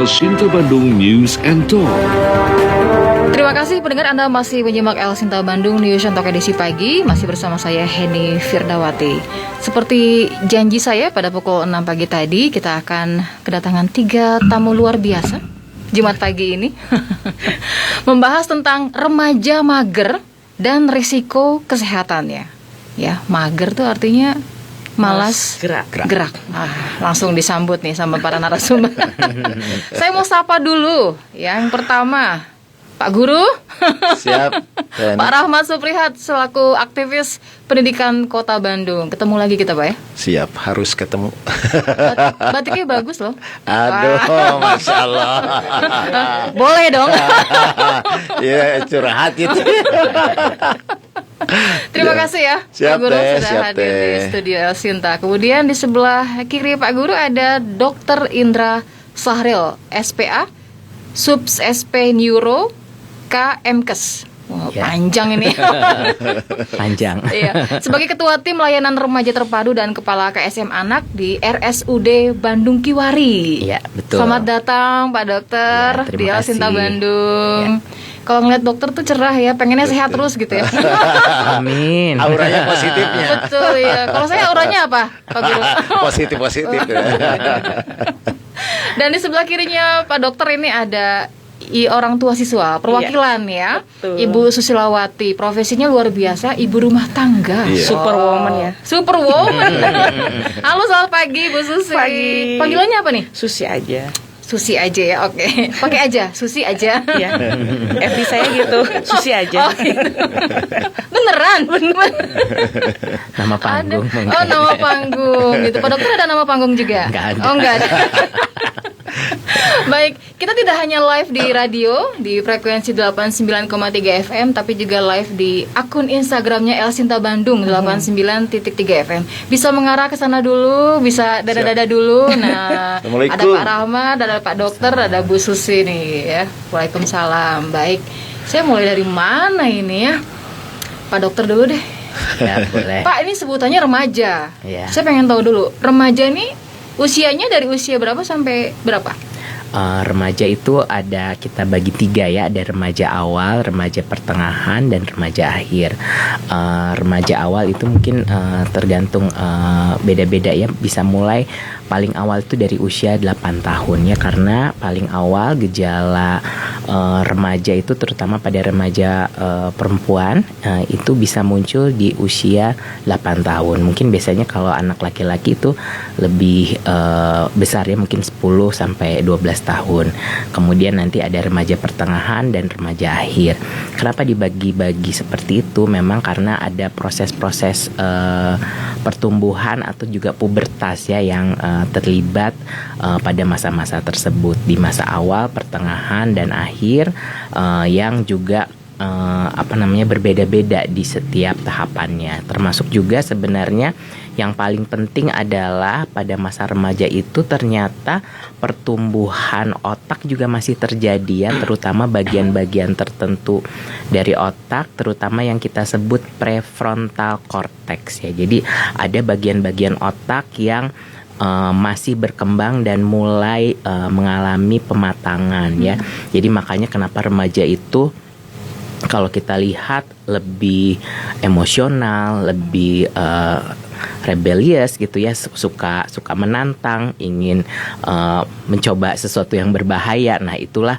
Sinta Bandung News and Talk. Terima kasih pendengar, Anda masih menyimak El Sinta Bandung News and Talk edisi pagi. Masih bersama saya Heni Firdawati. Seperti janji saya pada pukul 6 pagi tadi, kita akan kedatangan 3 tamu luar biasa Jumat pagi ini. Membahas tentang remaja mager dan risiko kesehatannya. Ya, mager tuh artinya malas gerak. Langsung disambut nih sama para narasumber. Saya mau sapa dulu. Yang pertama, Pak Guru. Siap. Pak Rahmat Suprihat selaku aktivis pendidikan Kota Bandung. Ketemu lagi kita, Pak ya? Siap, harus ketemu. Batiknya bagus loh. Aduh, Masya Allah. Boleh dong. Ya, curhat itu. Terima kasih ya, Siap, Pak Guru teh, sudah siap, hadir di teh. studio El Sinta. Kemudian di sebelah kiri Pak Guru ada Dr. Indra Sahril, SPA, Subs SP Neuro, KMKes. Wah, Ya. panjang ini. Panjang. Iya. Sebagai Ketua Tim Layanan Remaja Terpadu dan Kepala KSM Anak di RSUD Bandung Kiwari. Iya, betul. Selamat datang Pak Dokter Ya, terima di El Sinta kasih. Bandung. Kalau ngeliat dokter tuh cerah ya, pengennya sehat terus gitu ya. Amin. Auranya positifnya. Betul ya. Kalau saya auranya apa, Pak Guru? Positif. Dan di sebelah kirinya Pak Dokter ini ada orang tua siswa, perwakilan ya. betul. Ibu Susilawati, profesinya luar biasa, ibu rumah tangga. Iya. Superwoman ya. Superwoman. Halo, selamat pagi Bu Susi. Pagi. Panggilannya apa nih? Susi aja. Susi aja ya, oke. Pakai aja, Susi aja. Ya. FB saya gitu, Susi aja. Oh, gitu. Beneran? Nama panggung. Ada. Oh, nama panggung gitu. Pak Dokter ada nama panggung juga? Nggak ada. Oh, nggak ada. Baik, kita tidak hanya live di radio di frekuensi 89,3 FM, tapi juga live di akun Instagramnya El Sinta Bandung 89.3 FM. Bisa mengarah ke sana dulu, bisa dada-dada dulu. Nah, Assalamualaikum. ada Pak Rahmat, ada Pak Dokter, ada Bu Susi nih ya. Waalaikumsalam. Baik, saya mulai dari mana ini ya? Pak Dokter dulu deh. Ya, boleh. Pak, ini sebutannya remaja. Iya. Saya pengen tahu dulu, remaja ini usianya dari usia berapa sampai berapa? Remaja itu ada, kita bagi 3 ya. Ada remaja awal, remaja pertengahan, dan remaja akhir. Remaja awal itu mungkin tergantung beda-beda ya. Bisa mulai paling awal itu dari usia 8 tahun ya. Karena paling awal gejala remaja itu terutama pada remaja perempuan itu bisa muncul di usia 8 tahun. Mungkin biasanya kalau anak laki-laki itu lebih besar ya, mungkin 10 sampai 12 tahun. Kemudian nanti ada remaja pertengahan dan remaja akhir. Kenapa dibagi-bagi seperti itu? Memang karena ada proses-proses pertumbuhan atau juga pubertas ya yang terlibat pada masa-masa tersebut, di masa awal, pertengahan, dan akhir yang juga berbeda-beda di setiap tahapannya. Termasuk juga sebenarnya yang paling penting adalah pada masa remaja itu ternyata pertumbuhan otak juga masih terjadi ya, terutama bagian-bagian tertentu dari otak, terutama yang kita sebut prefrontal cortex ya. Jadi ada bagian-bagian otak yang masih berkembang dan mulai mengalami pematangan ya. Jadi makanya kenapa remaja itu kalau kita lihat lebih emosional, lebih rebellious gitu ya, suka menantang, ingin mencoba sesuatu yang berbahaya. Nah, itulah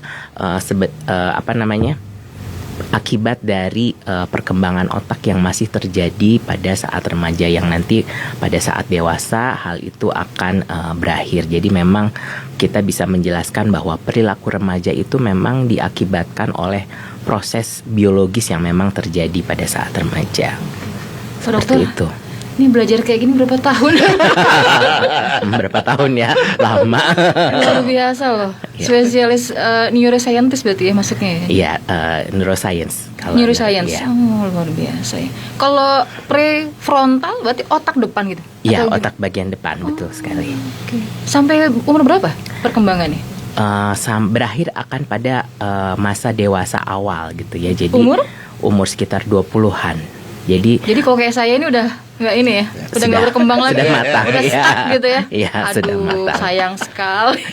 akibat dari perkembangan otak yang masih terjadi pada saat remaja, yang nanti pada saat dewasa hal itu akan berakhir. Jadi memang kita bisa menjelaskan bahwa perilaku remaja itu memang diakibatkan oleh proses biologis yang memang terjadi pada saat remaja. Pak Seperti Dokter, itu. ini belajar kayak gini berapa tahun? Berapa tahun ya? Lama. Luar biasa loh. Iya. Spesialis neuroscientist berarti ya masuknya ya? Iya, neuroscience. Neuroscience. Iya. Oh, luar biasa ya. Kalau prefrontal berarti otak depan gitu? Iya, Atau otak bagian depan, betul sekali. Oke. Sampai umur berapa perkembangannya? Berakhir akan pada masa dewasa awal gitu ya. Jadi Umur? umur sekitar 20-an. Jadi kalau kayak saya ini udah nggak ini ya, udah nggak berkembang lagi, sudah ya? matang, udah iya. stuck gitu ya. Iya, sudah Aduh, matang. sayang sekali.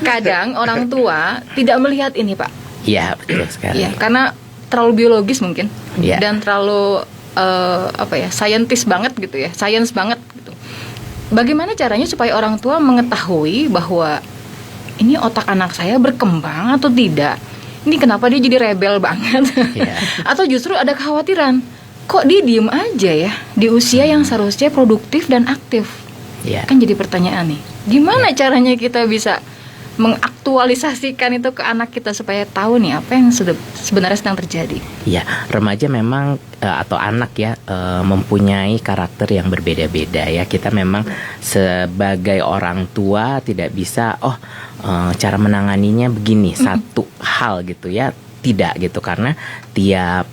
Kadang orang tua tidak melihat ini, Pak. Iya, betul sekali. Iya, karena terlalu biologis mungkin, Iya. dan terlalu scientist banget gitu ya, science banget gitu. Bagaimana caranya supaya orang tua mengetahui bahwa ini otak anak saya berkembang atau tidak? Ini kenapa dia jadi rebel banget? Iya. Atau justru ada kekhawatiran, kok dia diem aja ya di usia yang seharusnya produktif dan aktif? Iya. Kan jadi pertanyaan nih, gimana caranya kita bisa mengaktualisasikan itu ke anak kita supaya tahu nih apa yang sebenarnya sedang terjadi? Iya, remaja memang atau anak ya mempunyai karakter yang berbeda-beda ya. Kita memang sebagai orang tua tidak bisa cara menanganinya begini satu hal gitu ya. Tidak gitu, karena tiap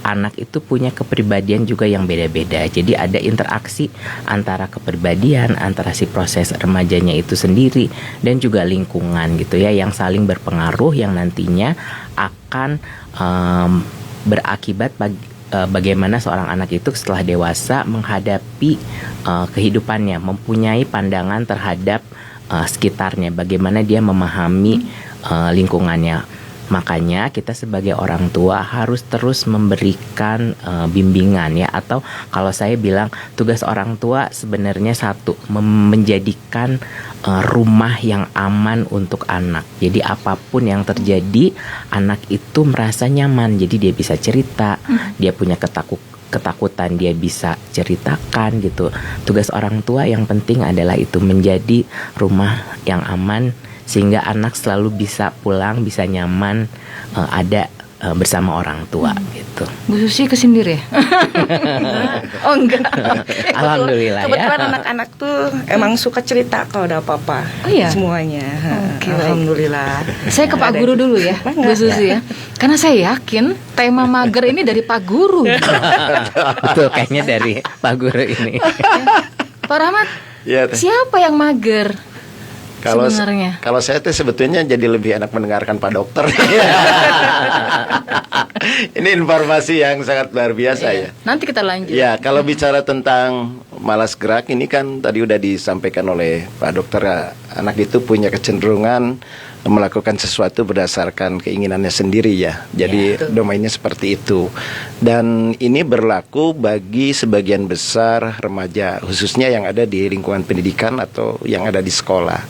anak itu punya kepribadian juga yang beda-beda. Jadi ada interaksi antara kepribadian, antara si proses remajanya itu sendiri dan juga lingkungan gitu ya, yang saling berpengaruh, yang nantinya akan berakibat bagaimana seorang anak itu setelah dewasa menghadapi kehidupannya, mempunyai pandangan terhadap sekitarnya, bagaimana dia memahami lingkungannya. Makanya kita sebagai orang tua harus terus memberikan bimbingan ya, atau kalau saya bilang tugas orang tua sebenarnya satu, menjadikan rumah yang aman untuk anak. Jadi apapun yang terjadi, anak itu merasa nyaman. Jadi dia bisa cerita, dia punya ketakutan dia bisa ceritakan gitu. Tugas orang tua yang penting adalah itu, menjadi rumah yang aman sehingga anak selalu bisa pulang, bisa nyaman, ada bersama orang tua gitu. Bu Susi kesindir ya? Oh enggak. Alhamdulillah ya. Kebetulan anak-anak tuh emang suka cerita kalau ada apa-apa. Oh iya? Semuanya. Oke, baik. Alhamdulillah. Saya ke Pak Guru dulu ya, Bu Susi ya. Karena saya yakin tema mager ini dari Pak Guru. Betul, kayaknya dari Pak Guru ini. Pak Rahmat, Ya, Teh. siapa yang mager? Kalau Sebenarnya. kalau saya tuh sebetulnya jadi lebih enak mendengarkan Pak Dokter. Ini informasi yang sangat luar biasa ya. Nanti kita lanjut. Ya, kalau bicara tentang malas gerak ini kan tadi udah disampaikan oleh Pak Dokter, anak itu punya kecenderungan melakukan sesuatu berdasarkan keinginannya sendiri ya. Jadi domainnya seperti itu. Dan ini berlaku bagi sebagian besar remaja, khususnya yang ada di lingkungan pendidikan atau yang ada di sekolah.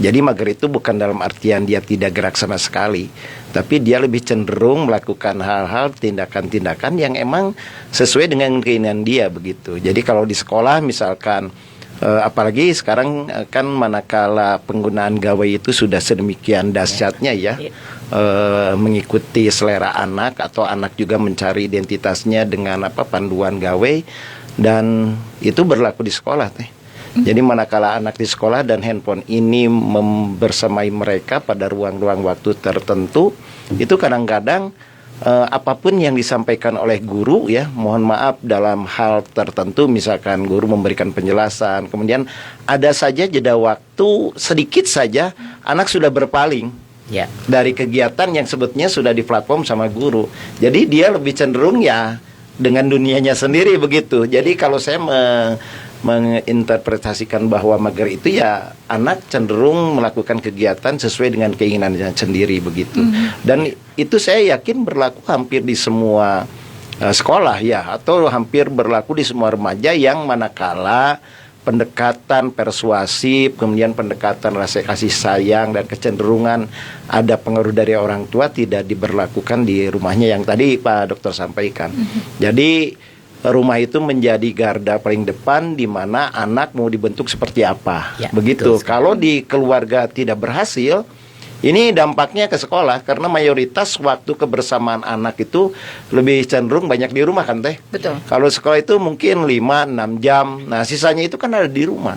Jadi mager itu bukan dalam artian dia tidak gerak sama sekali, tapi dia lebih cenderung melakukan hal-hal, tindakan-tindakan yang emang sesuai dengan keinginan dia begitu. Jadi kalau di sekolah misalkan apalagi sekarang kan manakala penggunaan gawai itu sudah sedemikian dahsyatnya ya, mengikuti selera anak atau anak juga mencari identitasnya dengan panduan gawai, dan itu berlaku di sekolah teh. Jadi manakala anak di sekolah dan handphone ini bersamai mereka pada ruang-ruang waktu tertentu, itu kadang-kadang apapun yang disampaikan oleh guru ya, mohon maaf dalam hal tertentu, misalkan guru memberikan penjelasan, kemudian ada saja jeda waktu sedikit saja anak sudah berpaling Ya. dari kegiatan yang sebetulnya sudah di platform sama guru. Jadi dia lebih cenderung ya dengan dunianya sendiri begitu. Jadi kalau saya menginterpretasikan bahwa mager itu ya anak cenderung melakukan kegiatan sesuai dengan keinginannya sendiri begitu. Dan itu saya yakin berlaku hampir di semua sekolah ya, atau hampir berlaku di semua remaja yang manakala pendekatan persuasif, kemudian pendekatan rasa kasih sayang dan kecenderungan ada pengaruh dari orang tua tidak diberlakukan di rumahnya yang tadi Pak Dokter sampaikan. Jadi rumah itu menjadi garda paling depan di mana anak mau dibentuk seperti apa. Ya, begitu. betul sekali. Kalau di keluarga tidak berhasil, ini dampaknya ke sekolah karena mayoritas waktu kebersamaan anak itu lebih cenderung banyak di rumah kan Teh. Betul. Kalau sekolah itu mungkin 5-6 jam. Nah, sisanya itu kan ada di rumah.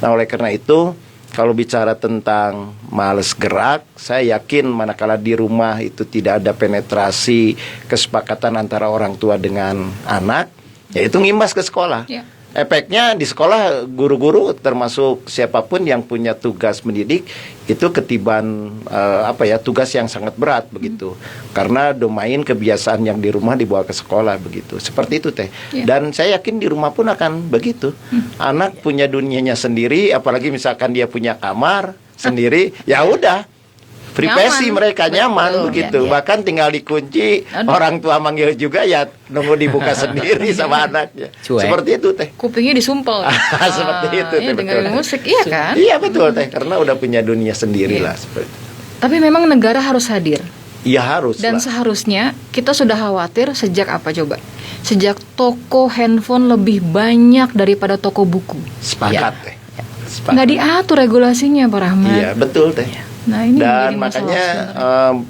Nah, oleh karena itu kalau bicara tentang males gerak, saya yakin manakala di rumah itu tidak ada penetrasi kesepakatan antara orang tua dengan anak, ya itu ngimbas ke sekolah. Ya. efeknya di sekolah guru-guru termasuk siapapun yang punya tugas mendidik itu ketiban tugas yang sangat berat begitu. Karena domain kebiasaan yang di rumah dibawa ke sekolah begitu. Seperti itu teh. Dan saya yakin di rumah pun akan begitu. Anak punya dunianya sendiri, apalagi misalkan dia punya kamar sendiri, ya udah. Privasi mereka nyaman begitu. Bahkan tinggal dikunci, orang tua manggil juga ya nunggu dibuka sendiri sama anaknya. Seperti itu teh. Kupingnya disumpel. Seperti itu teh. Dengerin musik, iya kan? Iya betul teh, karena udah punya dunia sendiri lah seperti itu. Tapi memang negara harus hadir. Iya harus. Dan lah. Seharusnya kita sudah khawatir sejak apa coba? Sejak toko handphone lebih banyak daripada toko buku. Sepakat teh. Sepakat. Nggak diatur regulasinya Pak Rahmat. Iya betul teh. Nah, ini dan makanya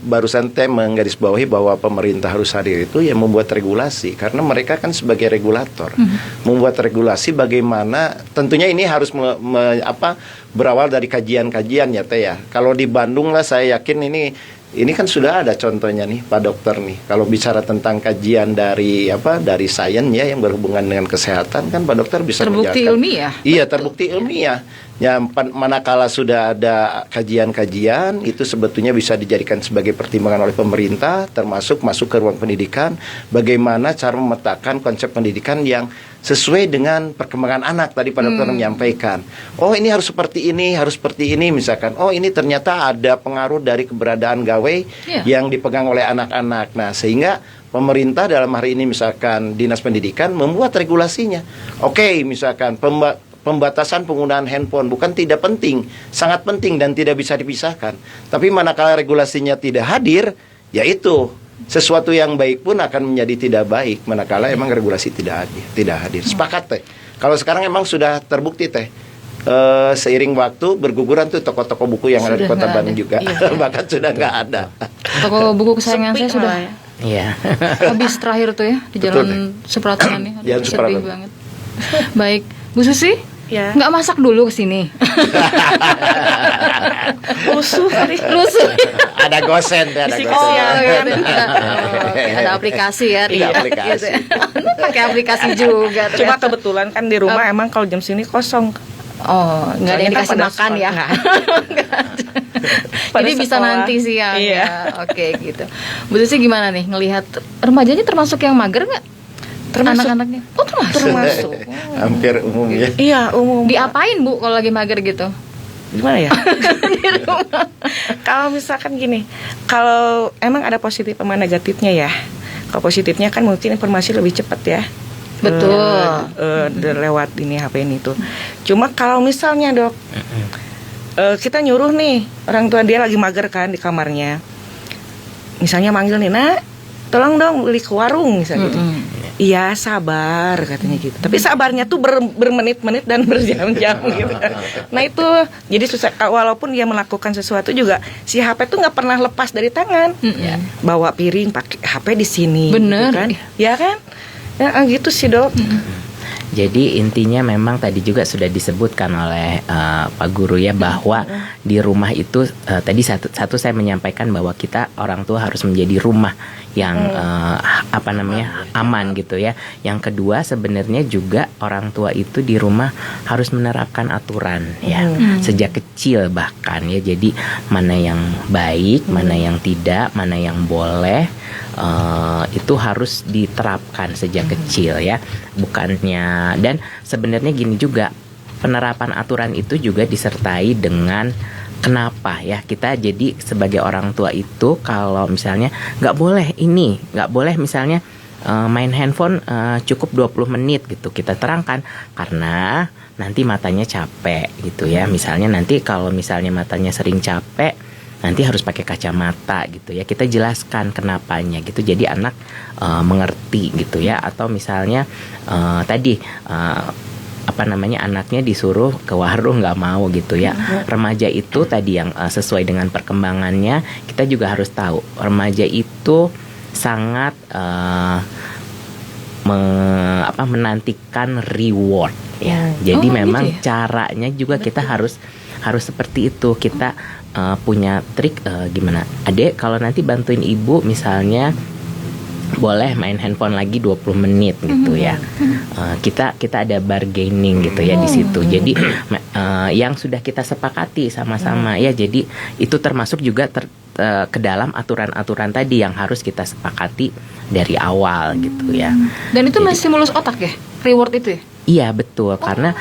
barusan teh menggarisbawahi bahwa pemerintah harus hadir itu ya membuat regulasi, karena mereka kan sebagai regulator membuat regulasi bagaimana, tentunya ini harus berawal dari kajian-kajian ya teh ya. Kalau di Bandung lah saya yakin ini kan sudah ada contohnya nih Pak Dokter nih. Kalau bicara tentang kajian dari sains ya yang berhubungan dengan kesehatan kan Pak Dokter bisa terbukti ilmiah. Iya, terbukti ilmiah. Ya, manakala sudah ada kajian-kajian itu sebetulnya bisa dijadikan sebagai pertimbangan oleh pemerintah, termasuk masuk ke ruang pendidikan, bagaimana cara memetakan konsep pendidikan yang sesuai dengan perkembangan anak. Tadi Pak Dokter menyampaikan, oh ini harus seperti ini misalkan, oh ini ternyata ada pengaruh dari keberadaan gawai yang dipegang oleh anak-anak. Nah sehingga pemerintah dalam hari ini misalkan Dinas Pendidikan membuat regulasinya. Oke, misalkan pembatasan penggunaan handphone bukan tidak penting, sangat penting dan tidak bisa dipisahkan. Tapi manakala regulasinya tidak hadir, yaitu sesuatu yang baik pun akan menjadi tidak baik manakala emang regulasi tidak hadir. Sepakat teh. Kalau sekarang emang sudah terbukti teh. Seiring waktu berguguran tuh toko-toko buku yang ada di Kota Bandung juga. Bahkan sudah nggak ada. Toko buku kesayangan saya sudah habis terakhir tuh ya di Jalan Supratman nih. Sedih banget. Baik, Bu Susi, nggak masak dulu kesini? Rusuh. Ada gosen, ada gosen. Ada aplikasi ya. Iya, aplikasi. Pakai aplikasi juga. Cuma kebetulan kan di rumah emang kalau jam sini kosong. Oh, nggak ada yang dikasih makan ya? Jadi bisa nanti siang ya. Oke gitu. Bu Susi gimana nih ngelihat remajanya termasuk yang mager nggak? Anak-anaknya? Oh termasuk. Hampir umum ya. Iya umum. Diapain Bu kalau lagi mager gitu? Gimana ya? Di rumah. Kalau misalkan gini, kalau emang ada positif sama negatifnya ya. Kalau positifnya kan mungkin informasi lebih cepat ya. Betul. Lewat ini HP ini tuh. Cuma kalau misalnya Dok, kita nyuruh nih orang tua dia lagi mager kan di kamarnya. Misalnya manggil nih, Nak, tolong dong beli ke warung misalnya gitu. Iya sabar katanya gitu. Tapi sabarnya tuh bermenit-menit dan berjam-jam gitu. Nah itu jadi susah. Walaupun dia melakukan sesuatu juga si HP tuh nggak pernah lepas dari tangan. Bawa piring pakai HP di sini. Bener. Gitu kan? Ya kan? Ya gitu sih Dok. Jadi intinya memang tadi juga sudah disebutkan oleh Pak Guru ya bahwa di rumah itu tadi satu saya menyampaikan bahwa kita orang tua harus menjadi rumah yang aman gitu ya. Yang kedua sebenarnya juga orang tua itu di rumah harus menerapkan aturan ya sejak kecil bahkan ya. Jadi mana yang baik, mana yang tidak, mana yang boleh itu harus diterapkan sejak kecil ya. Bukannya dan sebenarnya gini juga penerapan aturan itu juga disertai dengan kenapa ya kita jadi sebagai orang tua itu kalau misalnya nggak boleh misalnya main handphone cukup 20 menit gitu kita terangkan karena nanti matanya capek gitu ya. Misalnya nanti kalau misalnya matanya sering capek nanti harus pakai kacamata gitu ya. Kita jelaskan kenapanya gitu. Jadi anak mengerti gitu ya. Atau misalnya anaknya disuruh ke warung nggak mau gitu ya. Remaja itu tadi yang sesuai dengan perkembangannya kita juga harus tahu. Remaja itu sangat menantikan reward ya. Jadi memang gitu ya? Caranya juga kita harus seperti itu. Kita punya trik gimana? Adek kalau nanti bantuin ibu misalnya boleh main handphone lagi 20 menit gitu ya. Kita ada bargaining gitu ya di situ. Jadi yang sudah kita sepakati sama-sama ya. Jadi itu termasuk juga ke dalam aturan-aturan tadi yang harus kita sepakati dari awal gitu ya. Dan itu masih stimulus otak ya? Reward itu ya? Iya betul, karena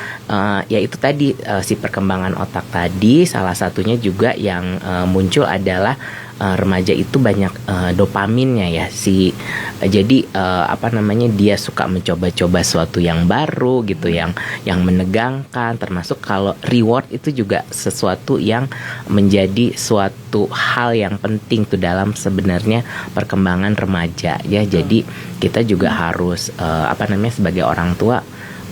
ya itu tadi si perkembangan otak tadi salah satunya juga yang muncul adalah remaja itu banyak dopaminnya ya jadi dia suka mencoba-coba sesuatu yang baru gitu yang menegangkan, termasuk kalau reward itu juga sesuatu yang menjadi suatu hal yang penting tuh dalam sebenarnya perkembangan remaja ya. Jadi kita juga harus sebagai orang tua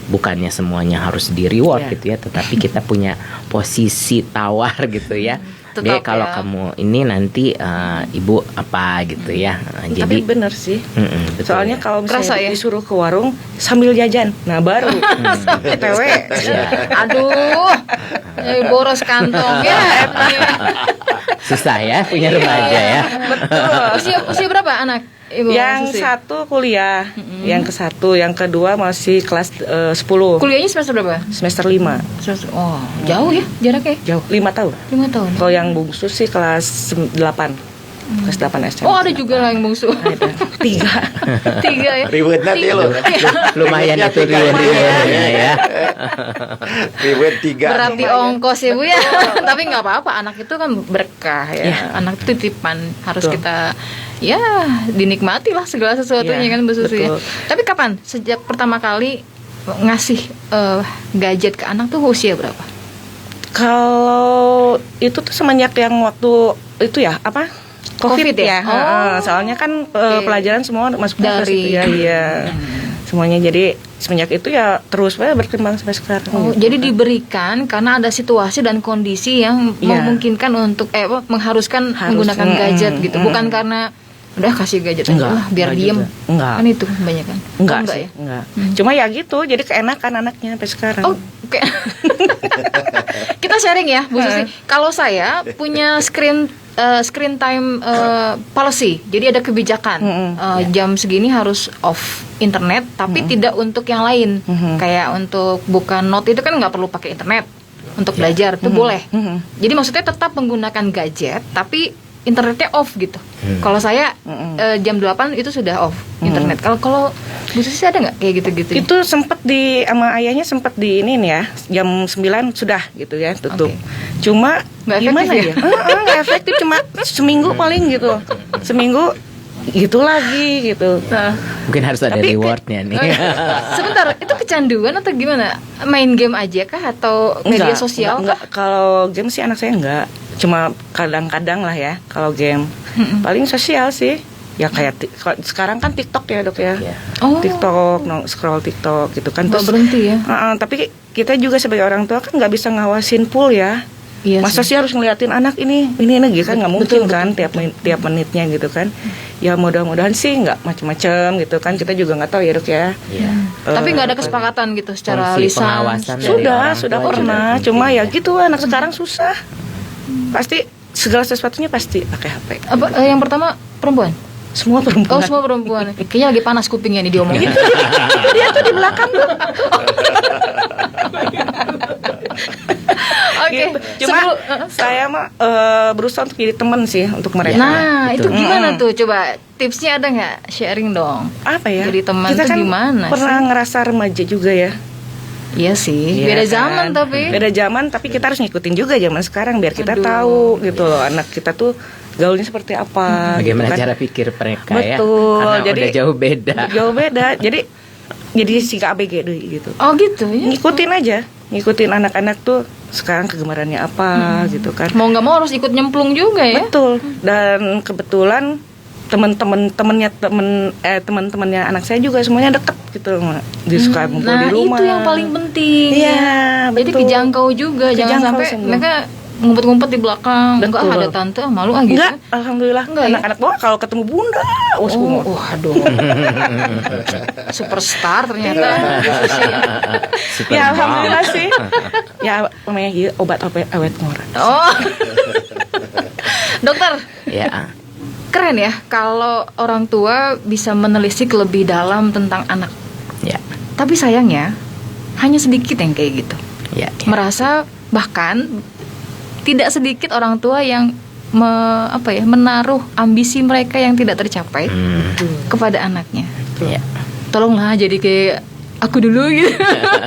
bukannya semuanya harus di reward gitu ya, tetapi kita punya posisi tawar gitu ya. Dek, kalau kamu ini nanti ibu apa gitu ya. Tapi bener sih. Betul, soalnya ya. kalau misalnya Kerasa, ya? disuruh ke warung sambil jajan, nah baru ETW. Aduh, boros kantong ya. Susah ya punya remaja ya. Usia berapa anak Ibu? Yang Susi? satu kuliah, yang yang kedua masih kelas 10. Kuliahnya semester berapa? Semester 5. Oh, jauh ya jaraknya? Jauh 5 tahun. 5 tahun. Kalau yang bungsu sih kelas 8. Kelas 8 SMP. Oh, ada juga lah yang bungsu. Ada 3. 3 ya. Ribet nanti lo. Lumayan itu ribuan ya. Ribet 3. Berarti ongkos ya Bu ya. Tapi nggak apa-apa, anak itu kan berkah ya. Anak itu titipan, harus kita ya dinikmati lah segala sesuatunya kan Bu Susi ya. Tapi kapan sejak pertama kali ngasih gadget ke anak tuh usia berapa? Kalau itu tuh semenjak yang waktu itu ya COVID ya. Soalnya kan pelajaran semua masuknya ke situ ya. Iya. Semuanya jadi semenjak itu ya terus berkembang sampai sekarang. Jadi diberikan karena ada situasi dan kondisi yang memungkinkan untuk mengharuskan menggunakan gadget gitu. Bukan karena udah kasih gadget aja lah biar diem. Enggak. Kan itu kebanyakan. Enggak sih. ya? Enggak. Cuma ya gitu, jadi keenakan anaknya sampai sekarang. Oh, oke. Kita sharing ya, Bu Susi. Kalau saya punya screen time policy. Jadi ada kebijakan jam segini harus off internet, tapi tidak untuk yang lain. Kayak untuk buka note itu kan nggak perlu pakai internet. Untuk belajar itu boleh. Jadi maksudnya tetap menggunakan gadget, tapi internetnya off gitu. Kalau saya jam 8 itu sudah off internet. Kalau Bu Susi ada nggak kayak gitu-gitu? Itu sempat sama ayahnya sempat di ini ya, jam 9 sudah gitu ya tutup. Cuma nggak gimana efektif ya? Nggak efektif, cuma seminggu paling gitu. Seminggu gitu lagi gitu. Mungkin harus ada rewardnya nih. Sebentar, itu kecanduan atau gimana? Main game aja kah atau media sosial? Enggak. Kalau game sih anak saya enggak. Cuma kadang-kadang lah ya kalau game. Paling sosial sih. Ya kayak sekarang kan TikTok ya Dok ya. Oh. TikTok, scroll TikTok gitu kan. Nggak berhenti ya. Tapi kita juga sebagai orang tua kan nggak bisa ngawasin full ya. Iya Masa sih harus ngeliatin anak ini gitu kan nggak mungkin kan tiap menitnya gitu kan. Ya mudah-mudahan sih nggak macam-macam gitu kan, kita juga nggak tahu ya Dok ya. Tapi nggak ada kesepakatan gitu secara lisan. Pengawasan dari orang Sudah tua pernah, cuma ya gitu anak sekarang susah. Pasti segala sesuatunya pasti pakai HP. Apa yang pertama perempuan? Semua perempuan. Oh, semua perempuan. Kayaknya lagi panas kupingnya nih diomongin. Dia tuh di belakang tuh. Oke. Gitu. Cuma saya mah berusaha untuk jadi teman sih untuk mereka. Nah, itu betul. gimana tuh? Coba tipsnya ada nggak? Sharing dong. Apa ya? Jadi teman kita tuh kan gimana pernah sih? ngerasa remaja juga ya. Iya sih. Iya Beda kan? zaman tapi. Beda zaman, tapi kita harus ngikutin juga zaman sekarang biar kita Aduh. tahu gitu loh anak kita tuh gaulnya seperti apa. Bagaimana gitu kan. cara pikir mereka ya? Betul. Karena Jadi udah jauh beda. Jauh beda. Jadi si ABG deh gitu. Oh gitu ya. Ngikutin aja, ngikutin anak-anak tuh sekarang kegemarannya apa gitu kan. Mau nggak mau harus ikut nyemplung juga ya. Betul. Dan kebetulan teman-temannya anak saya juga semuanya deket gitu, dia suka ngumpul Nah di rumah. itu yang paling penting. Iya, Jadi betul. kejangkau juga. Jangan Kejangkau sampai semua. mereka ngumpet-ngumpet di belakang. Enggak Betul. ada tante, malu gitu. Enggak, alhamdulillah. Enggak ya? Anak-anak bawah kalau ketemu bunda, semua. Aduh. Superstar ternyata. Ya alhamdulillah sih. Ya namanya gitu, obat awet murah. Oh. Dokter, Ya. keren ya kalau orang tua bisa menelisik lebih dalam tentang anak. Ya. Tapi sayangnya hanya sedikit yang kayak gitu. Ya. Merasa bahkan tidak sedikit orang tua yang menaruh ambisi mereka yang tidak tercapai kepada anaknya. Ya. Tolonglah jadi kayak aku dulu gitu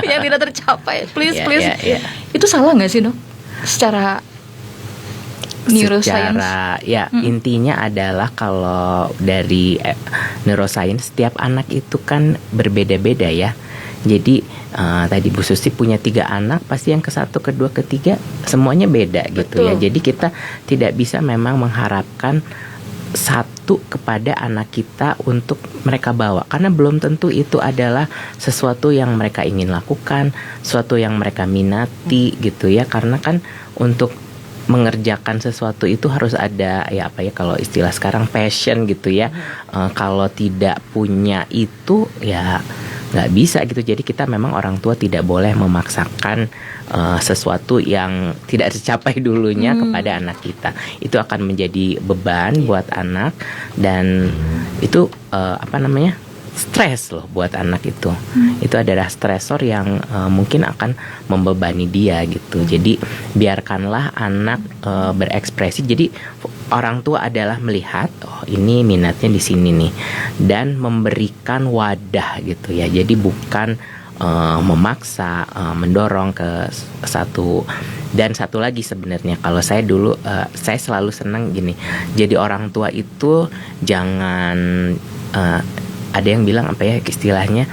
yang tidak tercapai. Please. Itu salah nggak sih, Dok? Secara neuroscience. Intinya adalah kalau dari neuroscience setiap anak itu kan berbeda-beda ya. Jadi tadi Bu Susi punya 3 anak, pasti yang ke-1, ke-2, ke-3 semuanya beda gitu ya. Jadi kita tidak bisa memang mengharapkan satu kepada anak kita untuk mereka bawa, karena belum tentu itu adalah sesuatu yang mereka ingin lakukan, sesuatu yang mereka minati gitu ya. Karena kan untuk mengerjakan sesuatu itu harus ada kalau istilah sekarang passion gitu ya. Kalau tidak punya itu ya nggak bisa gitu. Jadi kita memang orang tua tidak boleh memaksakan sesuatu yang tidak tercapai dulunya kepada anak kita. Itu akan menjadi beban buat anak, dan itu stres loh buat anak itu. Itu adalah stresor yang mungkin akan membebani dia gitu. Jadi biarkanlah anak berekspresi. Jadi orang tua adalah melihat, oh ini minatnya di sini nih, dan memberikan wadah gitu ya. Jadi bukan memaksa, mendorong ke satu. Dan satu lagi sebenarnya, kalau saya dulu saya selalu senang gini. Jadi orang tua itu jangan ada yang bilang istilahnya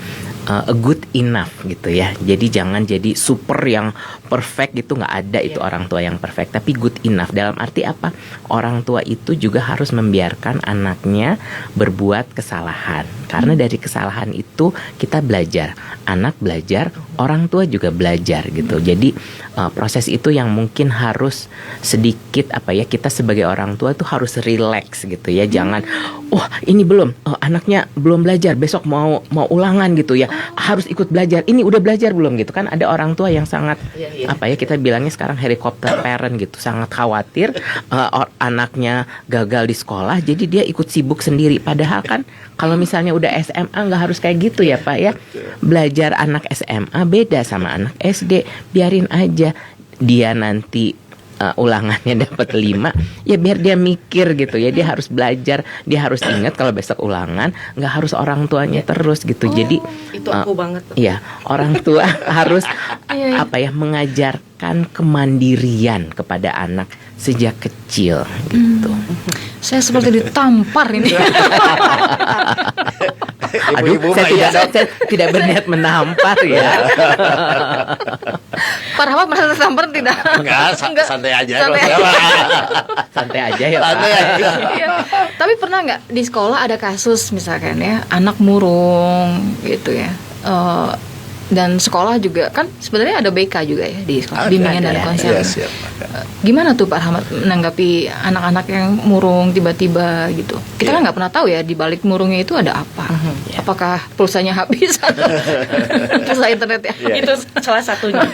a good enough gitu ya. Jadi jangan jadi super yang perfect gitu, nggak ada itu orang tua yang perfect, tapi good enough. Dalam arti apa? Orang tua itu juga harus membiarkan anaknya berbuat kesalahan, karena dari kesalahan itu kita belajar, anak belajar, orang tua juga belajar gitu. Jadi proses itu yang mungkin harus sedikit kita sebagai orang tua itu harus relax gitu ya. Jangan ini belum anaknya belum belajar, besok mau ulangan gitu ya, harus ikut belajar. Ini udah belajar belum gitu kan? Ada orang tua yang sangat kita bilangnya sekarang helikopter parent gitu, sangat khawatir anaknya gagal di sekolah, jadi dia ikut sibuk sendiri. Padahal kan kalau misalnya udah SMA nggak harus kayak gitu ya Pak ya. Belajar anak SMA beda sama anak SD. Biarin aja dia nanti ulangannya dapat 5, ya biar dia mikir gitu ya. Dia harus belajar, dia harus ingat kalau besok ulangan, nggak harus orang tuanya terus gitu. Jadi itu aku banget. Ya, orang tua harus mengajarkan kemandirian kepada anak sejak kecil gitu. Saya seperti ditampar ini. Aduh, saya tidak berniat menampar ya. Pak Rahmat merasa tertampar tidak? Enggak, santai aja. Santai aja ya Pak. Iya. Tapi pernah nggak di sekolah ada kasus misalkan ya, anak murung gitu ya, dan sekolah juga kan sebenarnya ada BK juga ya di sekolah, bimbingan dan konseling. Gimana tuh Pak Rahmat menanggapi anak-anak yang murung tiba-tiba gitu? Kita kan nggak pernah tahu ya di balik murungnya itu ada apa. Apakah pulsanya habis atau pulsa internet ya? Itu salah satunya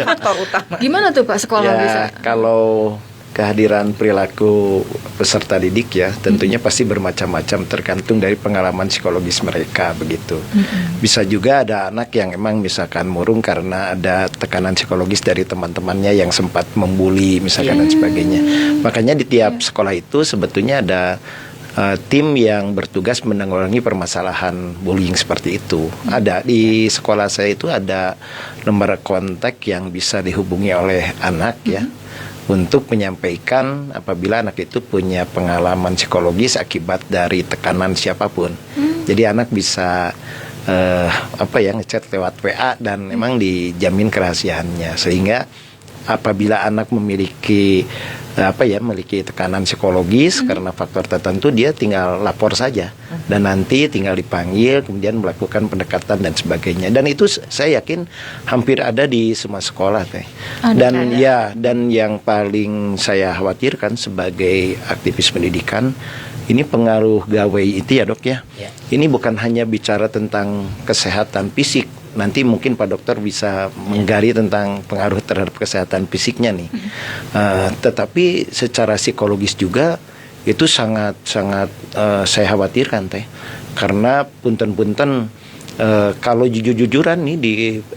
faktor utama. Gimana tuh Pak sekolah bisa? Kalau kehadiran perilaku peserta didik ya, tentunya pasti bermacam-macam tergantung dari pengalaman psikologis mereka begitu. Bisa juga ada anak yang emang misalkan murung karena ada tekanan psikologis dari teman-temannya yang sempat membuli misalkan dan sebagainya. Makanya di tiap sekolah itu sebetulnya ada tim yang bertugas menanggulangi permasalahan bullying seperti itu. Ada di sekolah saya itu ada nomor kontak yang bisa dihubungi oleh anak ya, untuk menyampaikan apabila anak itu punya pengalaman psikologis akibat dari tekanan siapapun. Jadi anak bisa ngechat lewat WA dan memang dijamin kerahasiaannya, sehingga apabila anak memiliki memiliki tekanan psikologis karena faktor tertentu, dia tinggal lapor saja dan nanti tinggal dipanggil kemudian melakukan pendekatan dan sebagainya. Dan itu saya yakin hampir ada di semua sekolah teh. Dan yang paling saya khawatirkan sebagai aktivis pendidikan, ini pengaruh gawe itu ya Dok ya. Ini bukan hanya bicara tentang kesehatan fisik. Nanti mungkin Pak Dokter bisa menggali tentang pengaruh terhadap kesehatan fisiknya nih. Tetapi secara psikologis juga itu sangat saya khawatirkan teh, karena punten-punten kalau jujur-jujuran nih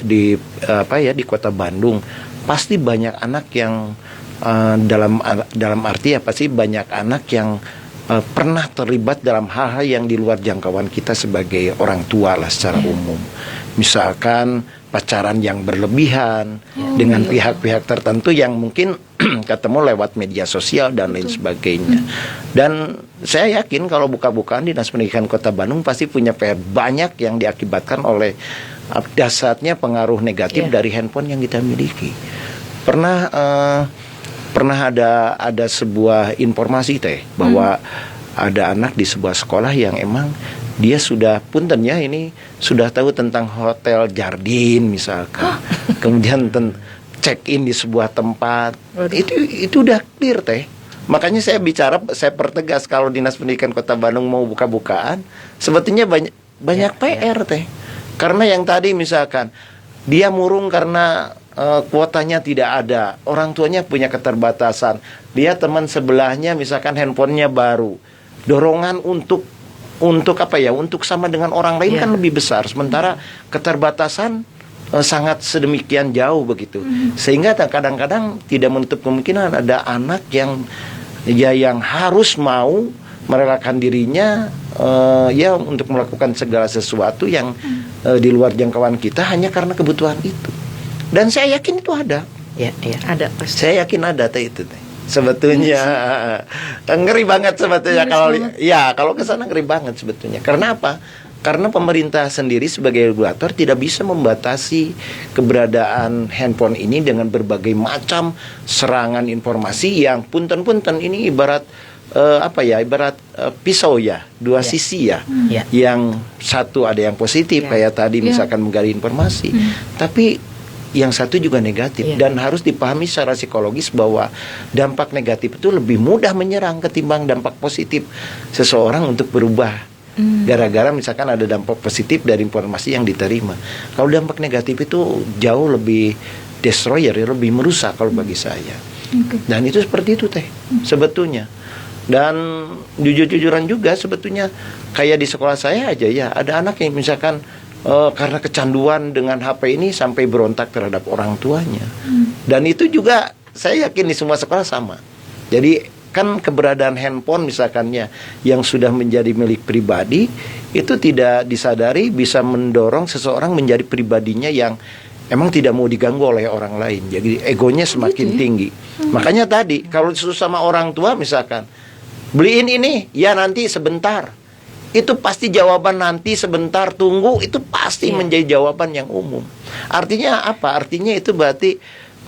di Kota Bandung pasti banyak anak yang dalam arti apa sih, banyak anak yang pernah terlibat dalam hal-hal yang di luar jangkauan kita sebagai orang tua lah secara umum. Misalkan pacaran yang berlebihan dengan pihak-pihak tertentu yang mungkin ketemu lewat media sosial dan lain sebagainya. Dan saya yakin kalau buka-bukaan Dinas Pendidikan Kota Bandung pasti punya PR banyak yang diakibatkan oleh dahsyatnya pengaruh negatif dari handphone yang kita miliki. Pernah ada sebuah informasi teh bahwa ada anak di sebuah sekolah yang emang dia sudah puntennya ini sudah tahu tentang Hotel Jardin misalkan, kemudian check in di sebuah tempat. Itu udah clear teh. Makanya saya pertegas kalau Dinas Pendidikan Kota Bandung mau buka-bukaan, sebetulnya banyak PR teh. Karena yang tadi misalkan dia murung karena kuotanya tidak ada, orang tuanya punya keterbatasan, dia teman sebelahnya misalkan handphonenya baru, dorongan untuk sama dengan orang lain kan lebih besar, sementara keterbatasan sangat sedemikian jauh begitu, sehingga kadang-kadang tidak menutup kemungkinan ada anak yang harus mau merelakan dirinya untuk melakukan segala sesuatu yang di luar jangkauan kita hanya karena kebutuhan itu. Dan saya yakin itu ada. Ya, ada. Saya yakin ada itu teh. Sebetulnya ngeri banget sebetulnya kalau ke sana ngeri banget sebetulnya. Karena apa? Karena pemerintah sendiri sebagai regulator tidak bisa membatasi keberadaan handphone ini dengan berbagai macam serangan informasi yang punten-punten ini ibarat pisau dua sisi yang satu ada yang positif kayak tadi misalkan menggali informasi, tapi yang satu juga negatif dan harus dipahami secara psikologis bahwa dampak negatif itu lebih mudah menyerang ketimbang dampak positif seseorang untuk berubah gara-gara misalkan ada dampak positif dari informasi yang diterima. Kalau dampak negatif itu jauh lebih destroyer, lebih merusak kalau bagi saya. Dan itu seperti itu teh sebetulnya. Dan jujur-jujuran juga sebetulnya kayak di sekolah saya aja ada anak yang misalkan karena kecanduan dengan HP ini sampai berontak terhadap orang tuanya. Dan itu juga saya yakin di semua sekolah sama. Jadi kan keberadaan handphone misalkannya yang sudah menjadi milik pribadi itu tidak disadari bisa mendorong seseorang menjadi pribadinya yang emang tidak mau diganggu oleh orang lain. Jadi egonya semakin tinggi. Makanya tadi kalau disuruh sama orang tua misalkan beliin ini, ya nanti sebentar. Itu pasti jawaban nanti sebentar tunggu itu pasti menjadi jawaban yang umum. Artinya apa? Artinya itu berarti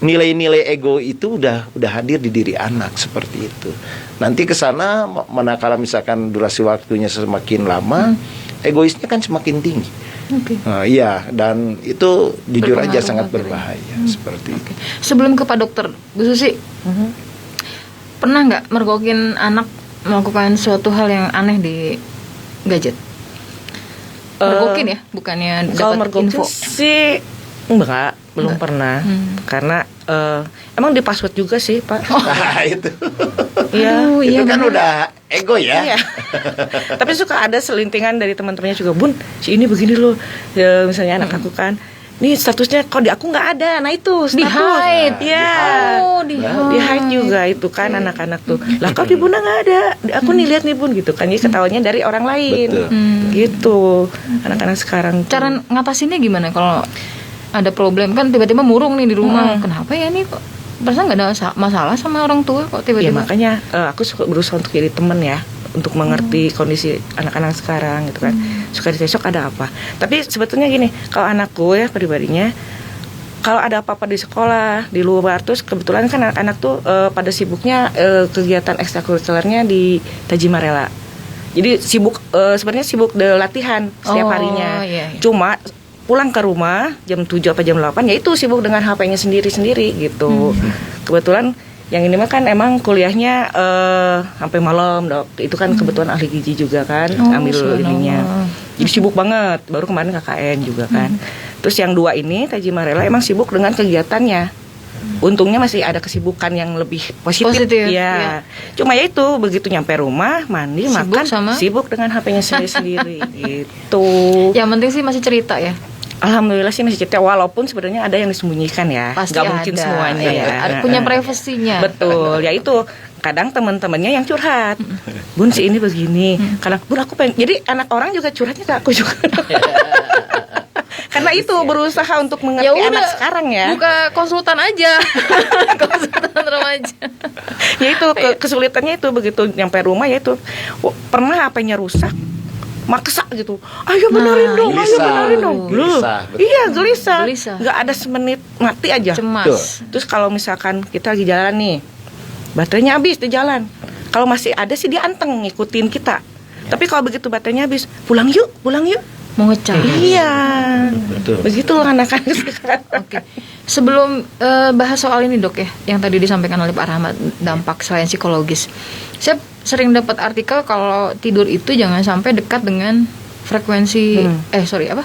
nilai-nilai ego itu udah hadir di diri anak seperti itu. Nanti ke sana manakala misalkan durasi waktunya semakin lama, egoisnya kan semakin tinggi. Dan itu jujur aja sangat berbahaya seperti itu. Sebelum ke Pak Dokter, Bu Susi, pernah nggak mergokin anak melakukan suatu hal yang aneh di gadget? Mergokin bukannya dapat info. Sih enggak, belum pernah. Karena emang di password juga sih, Pak. Itu. Itu kan udah ego ya. Iya. Tapi suka ada selintingan dari teman-temannya juga, Bun, si ini begini loh. Misalnya anak aku kan, nih statusnya kok di aku nggak ada, nah itu status. Di hide juga itu kan anak-anak tuh. Lah kok di Bunda nggak ada, aku nih lihat nih Bun gitu kan, jadi ketawanya dari orang lain. Gitu anak-anak sekarang. Cara ngatasinnya gimana kalau ada problem kan tiba-tiba murung nih di rumah? Kenapa ya nih kok? Perasaan nggak ada masalah sama orang tua kok tiba-tiba? Ya makanya aku suka berusaha untuk jadi teman untuk mengerti kondisi anak-anak sekarang gitu kan. Suka ditesok ada apa. Tapi sebetulnya gini, kalau anakku pribadinya, kalau ada apa-apa di sekolah, di luar terus kebetulan kan anak-anak tuh pada sibuknya kegiatan ekstrakurikulernya di Tajimarela. Jadi sebenarnya sibuk latihan setiap harinya. Cuma pulang ke rumah jam 7 atau jam 8 ya itu sibuk dengan HP-nya sendiri-sendiri gitu. Kebetulan yang ini mah kan emang kuliahnya sampai malam, Dok. Itu kan kebetulan ahli gizi juga kan, ambil ininya. Jadi sibuk banget. Baru kemarin KKN juga kan. Terus yang dua ini Tajimarela emang sibuk dengan kegiatannya. Untungnya masih ada kesibukan yang lebih positif, Positif, ya. Cuma ya itu begitu nyampe rumah mandi Sibuk makan sama? sibuk dengan HP-nya sendiri gitu. Yang penting sih masih cerita ya. Alhamdulillah sih masih cerita, walaupun sebenarnya ada yang disembunyikan ya. Pasti Nggak mungkin ada. semuanya Iya, ya. ada punya privasinya. Betul, ya itu. Kadang teman-temannya yang curhat. Bun si ini begini. Kadang Bun aku pengen. Jadi anak orang juga curhatnya ke aku juga. Karena itu berusaha untuk mengerti anak sekarang ya. Buka konsultan aja. Konsultan remaja. Ya itu kesulitannya itu begitu nyampe rumah ya itu. Pernah HP-nya rusak. Maksa gitu. Ayo benerin dong, ayo Gelisah. benerin dong. Gelisah, betul. Iya, gelisah. Gelisah. Nggak ada semenit mati aja. Cemas. Terus kalau misalkan kita lagi jalan nih, baterainya habis di jalan. Kalau masih ada sih dia anteng ngikutin kita. Tapi kalau begitu baterainya habis, pulang yuk. Mau ngecharge. Iya. Betul. Begitu anak-anak sekarang. Oke. Sebelum bahas soal ini dok ya, yang tadi disampaikan oleh Pak Rahmat, dampak selain psikologis. Saya sering dapat artikel kalau tidur itu jangan sampai dekat dengan frekuensi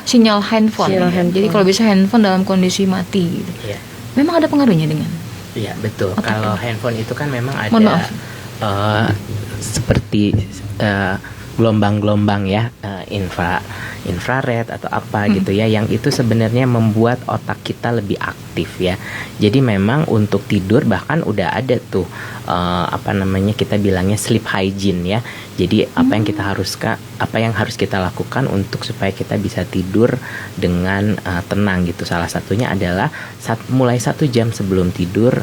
sinyal handphone. Sinyal handphone. Jadi kalau bisa handphone dalam kondisi mati gitu. Iya. Memang ada pengaruhnya dengan. Iya betul. Otak Kalau ya? handphone itu kan memang ada Mohon maaf. Seperti gelombang-gelombang ya, infrared atau apa gitu ya, yang itu sebenarnya membuat otak kita lebih aktif ya. Jadi memang untuk tidur bahkan udah ada tuh kita bilangnya sleep hygiene ya. Jadi apa yang harus kita lakukan untuk supaya kita bisa tidur dengan tenang gitu. Salah satunya adalah mulai 1 jam sebelum tidur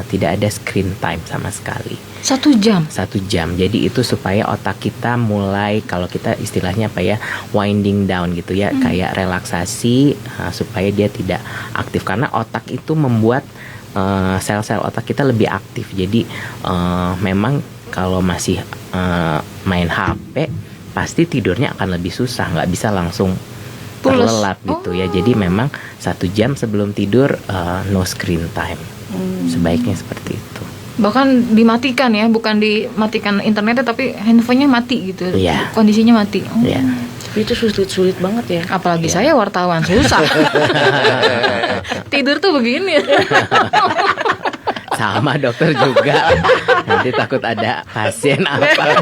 tidak ada screen time sama sekali. 1 jam. 1 jam. Jadi itu supaya otak kita mulai, kalau kita istilahnya winding down gitu ya, kayak relaksasi supaya dia tidak aktif, karena otak itu membuat sel-sel otak kita lebih aktif. Jadi memang kalau masih main HP pasti tidurnya akan lebih susah, nggak bisa langsung terlelap gitu ya. Jadi memang 1 jam sebelum tidur no screen time. Sebaiknya seperti itu. Bahkan dimatikan ya, bukan dimatikan internetnya tapi handphonenya mati gitu. Iya. Kondisinya mati. Iya. Tapi itu sulit banget ya. Apalagi saya wartawan, susah. Tidur tuh begini. Sama dokter juga. Nanti takut ada pasien apa,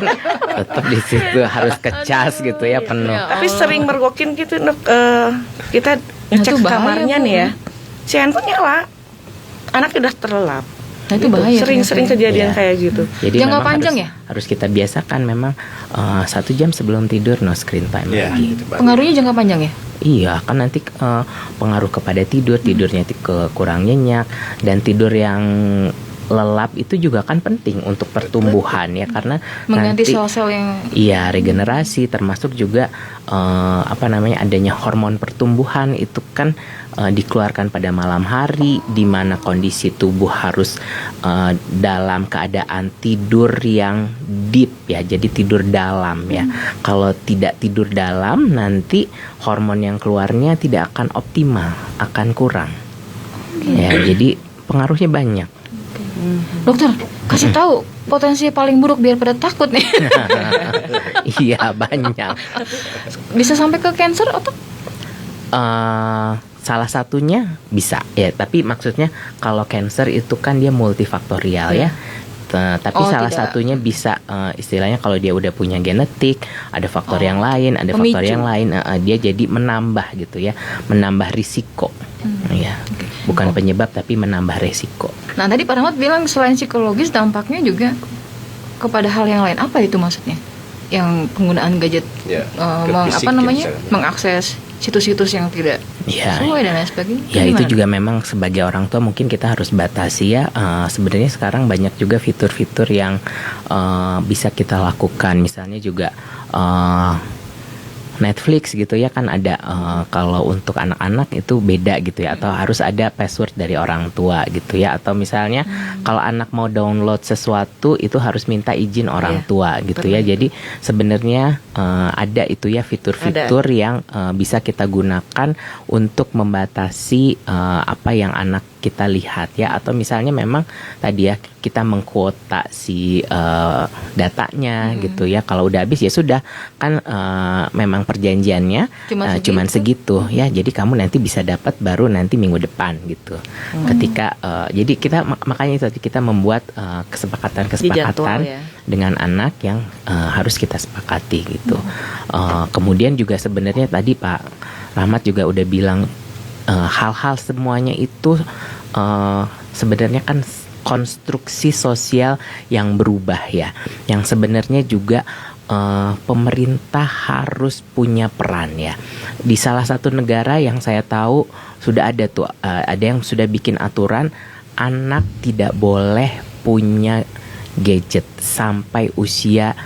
tetap di situ harus kecas gitu ya, penuh. Ya Tapi Allah. sering mergokin gitu dok. Kita ngecek itu bahaya, kamarnya Bu. nih ya. Si handphone nyala. Anak udah terlelap. Nah itu bahaya. Sering kejadian Iya. kayak gitu. Jadi Jangka memang panjang harus kita biasakan memang 1 jam sebelum tidur no screen time Ya, lagi. itu bagus. Pengaruhnya jangka panjang ya? Iya, kan nanti pengaruh kepada tidurnya kurang nyenyak, dan tidur yang lelap itu juga kan penting untuk pertumbuhan ya, karena Mengganti nanti sel-sel yang regenerasi, termasuk juga adanya hormon pertumbuhan itu kan dikeluarkan pada malam hari, di mana kondisi tubuh harus dalam keadaan tidur yang deep ya, jadi tidur dalam ya. Kalau tidak tidur dalam, nanti hormon yang keluarnya tidak akan optimal, akan kurang. Ya, jadi pengaruhnya banyak. dokter kasih tahu potensi paling buruk biar pada takut nih. Iya, banyak. Bisa sampai ke cancer otak? Salah satunya bisa ya, tapi maksudnya kalau cancer itu kan dia multifaktorial ya. Tapi salah tidak. satunya bisa istilahnya kalau dia udah punya genetik, ada faktor yang lain, ada Pemicu. faktor yang lain, dia jadi menambah gitu ya, menambah risiko. Ya. Bukan penyebab tapi menambah risiko. Nah tadi Pak Rahmat bilang selain psikologis dampaknya juga kepada hal yang lain. Apa itu maksudnya? Yang penggunaan gadget Ya, ke fisik misalnya. mengakses situs-situs yang tidak Ya. sesuai dan lain sebagainya. Ya itu Gimana? juga memang sebagai orang tua mungkin kita harus batasi ya. Sebenarnya sekarang banyak juga fitur-fitur yang bisa kita lakukan. Misalnya juga Netflix gitu ya, kan ada kalau untuk anak-anak itu beda gitu ya, atau harus ada password dari orang tua gitu ya, atau misalnya kalau anak mau download sesuatu itu harus minta izin orang tua gitu ya. Jadi sebenarnya ada itu ya fitur-fitur yang bisa kita gunakan untuk membatasi apa yang anak kita lihat ya, atau misalnya memang tadi ya kita mengkuota si datanya gitu ya, kalau udah habis ya sudah kan memang perjanjiannya cuman segitu ya, jadi kamu nanti bisa dapat baru nanti minggu depan gitu. Ketika jadi kita makanya itu kita membuat kesepakatan ya dengan anak yang harus kita sepakati gitu. Kemudian juga sebenarnya tadi Pak Rahmat juga udah bilang hal-hal semuanya itu sebenarnya kan konstruksi sosial yang berubah ya, yang sebenarnya juga pemerintah harus punya peran ya. Di salah satu negara yang saya tahu sudah ada tuh, ada yang sudah bikin aturan anak tidak boleh punya gadget sampai usia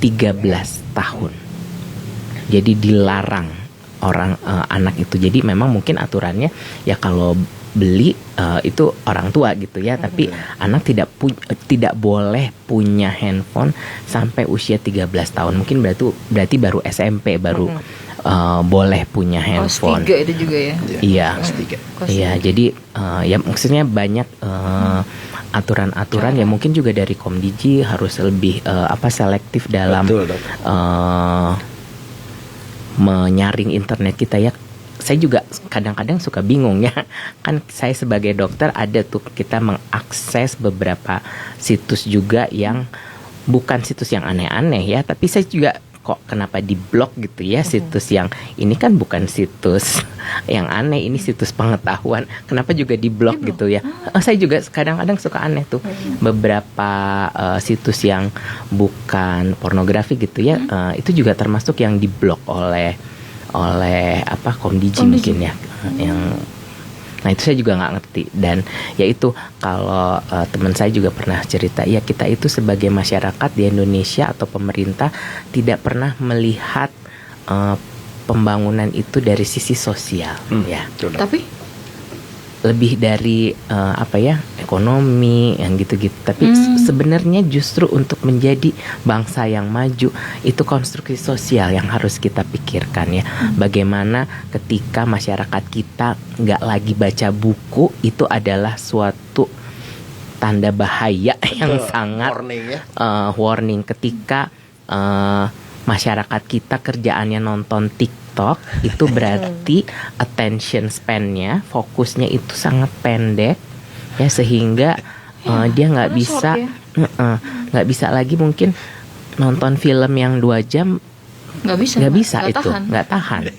13 tahun. Jadi dilarang anak itu. Jadi memang mungkin aturannya ya kalau beli itu orang tua gitu ya, tapi anak tidak boleh punya handphone sampai usia 13 tahun. Mungkin berarti baru SMP baru boleh punya handphone. Kelas 3 itu juga ya. Iya. Iya, jadi ya maksudnya banyak aturan-aturan ya, mungkin juga dari Komdiji harus lebih selektif dalam menyaring internet kita ya. Saya juga kadang-kadang suka bingung ya, kan saya sebagai dokter ada tuh kita mengakses beberapa situs juga yang bukan situs yang aneh-aneh ya, tapi saya juga kok kenapa di blok gitu ya, situs yang ini kan bukan situs yang aneh, ini situs pengetahuan, kenapa juga di blok gitu ya. Saya juga kadang-kadang suka aneh tuh beberapa situs yang bukan pornografi gitu ya, itu juga termasuk yang di blok oleh Komdiji mungkin ya, yang nah itu saya juga nggak ngerti. Dan ya itu kalau teman saya juga pernah cerita ya, kita itu sebagai masyarakat di Indonesia atau pemerintah tidak pernah melihat pembangunan itu dari sisi sosial ya. Tapi lebih dari ekonomi yang gitu-gitu. Tapi sebenarnya justru untuk menjadi bangsa yang maju itu konstruksi sosial yang harus kita pikirkan ya. Bagaimana ketika masyarakat kita nggak lagi baca buku, itu adalah suatu tanda bahaya yang sangat warning. Ketika masyarakat kita kerjaannya nonton TikTok, itu berarti attention span-nya, fokusnya itu sangat pendek ya, sehingga dia nggak bisa lagi mungkin nonton film yang 2 jam, nggak tahan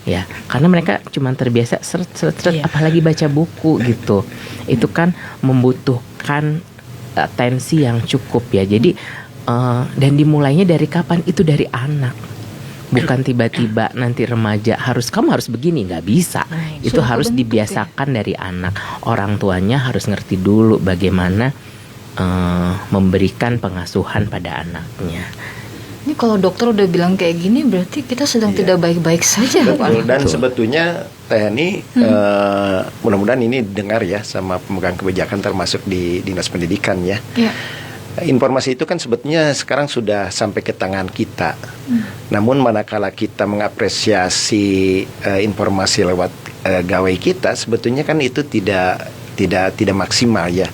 ya, karena mereka cuma terbiasa seret apalagi baca buku gitu. Itu kan membutuhkan atensi yang cukup ya. Jadi dan dimulainya dari kapan? Itu dari anak. Bukan tiba-tiba nanti remaja kamu harus begini, nggak bisa. Itu harus dibiasakan dari anak. Orang tuanya harus ngerti dulu bagaimana memberikan pengasuhan pada anaknya. Ini kalau dokter udah bilang kayak gini, berarti kita sedang tidak baik-baik saja. Betul. Dan sebetulnya Tehani, mudah-mudahan ini dengar ya sama pemegang kebijakan termasuk di Dinas Pendidikan ya. Informasi itu kan sebetulnya sekarang sudah sampai ke tangan kita. Namun manakala kita mengapresiasi informasi lewat gawai kita, sebetulnya kan itu tidak maksimal ya.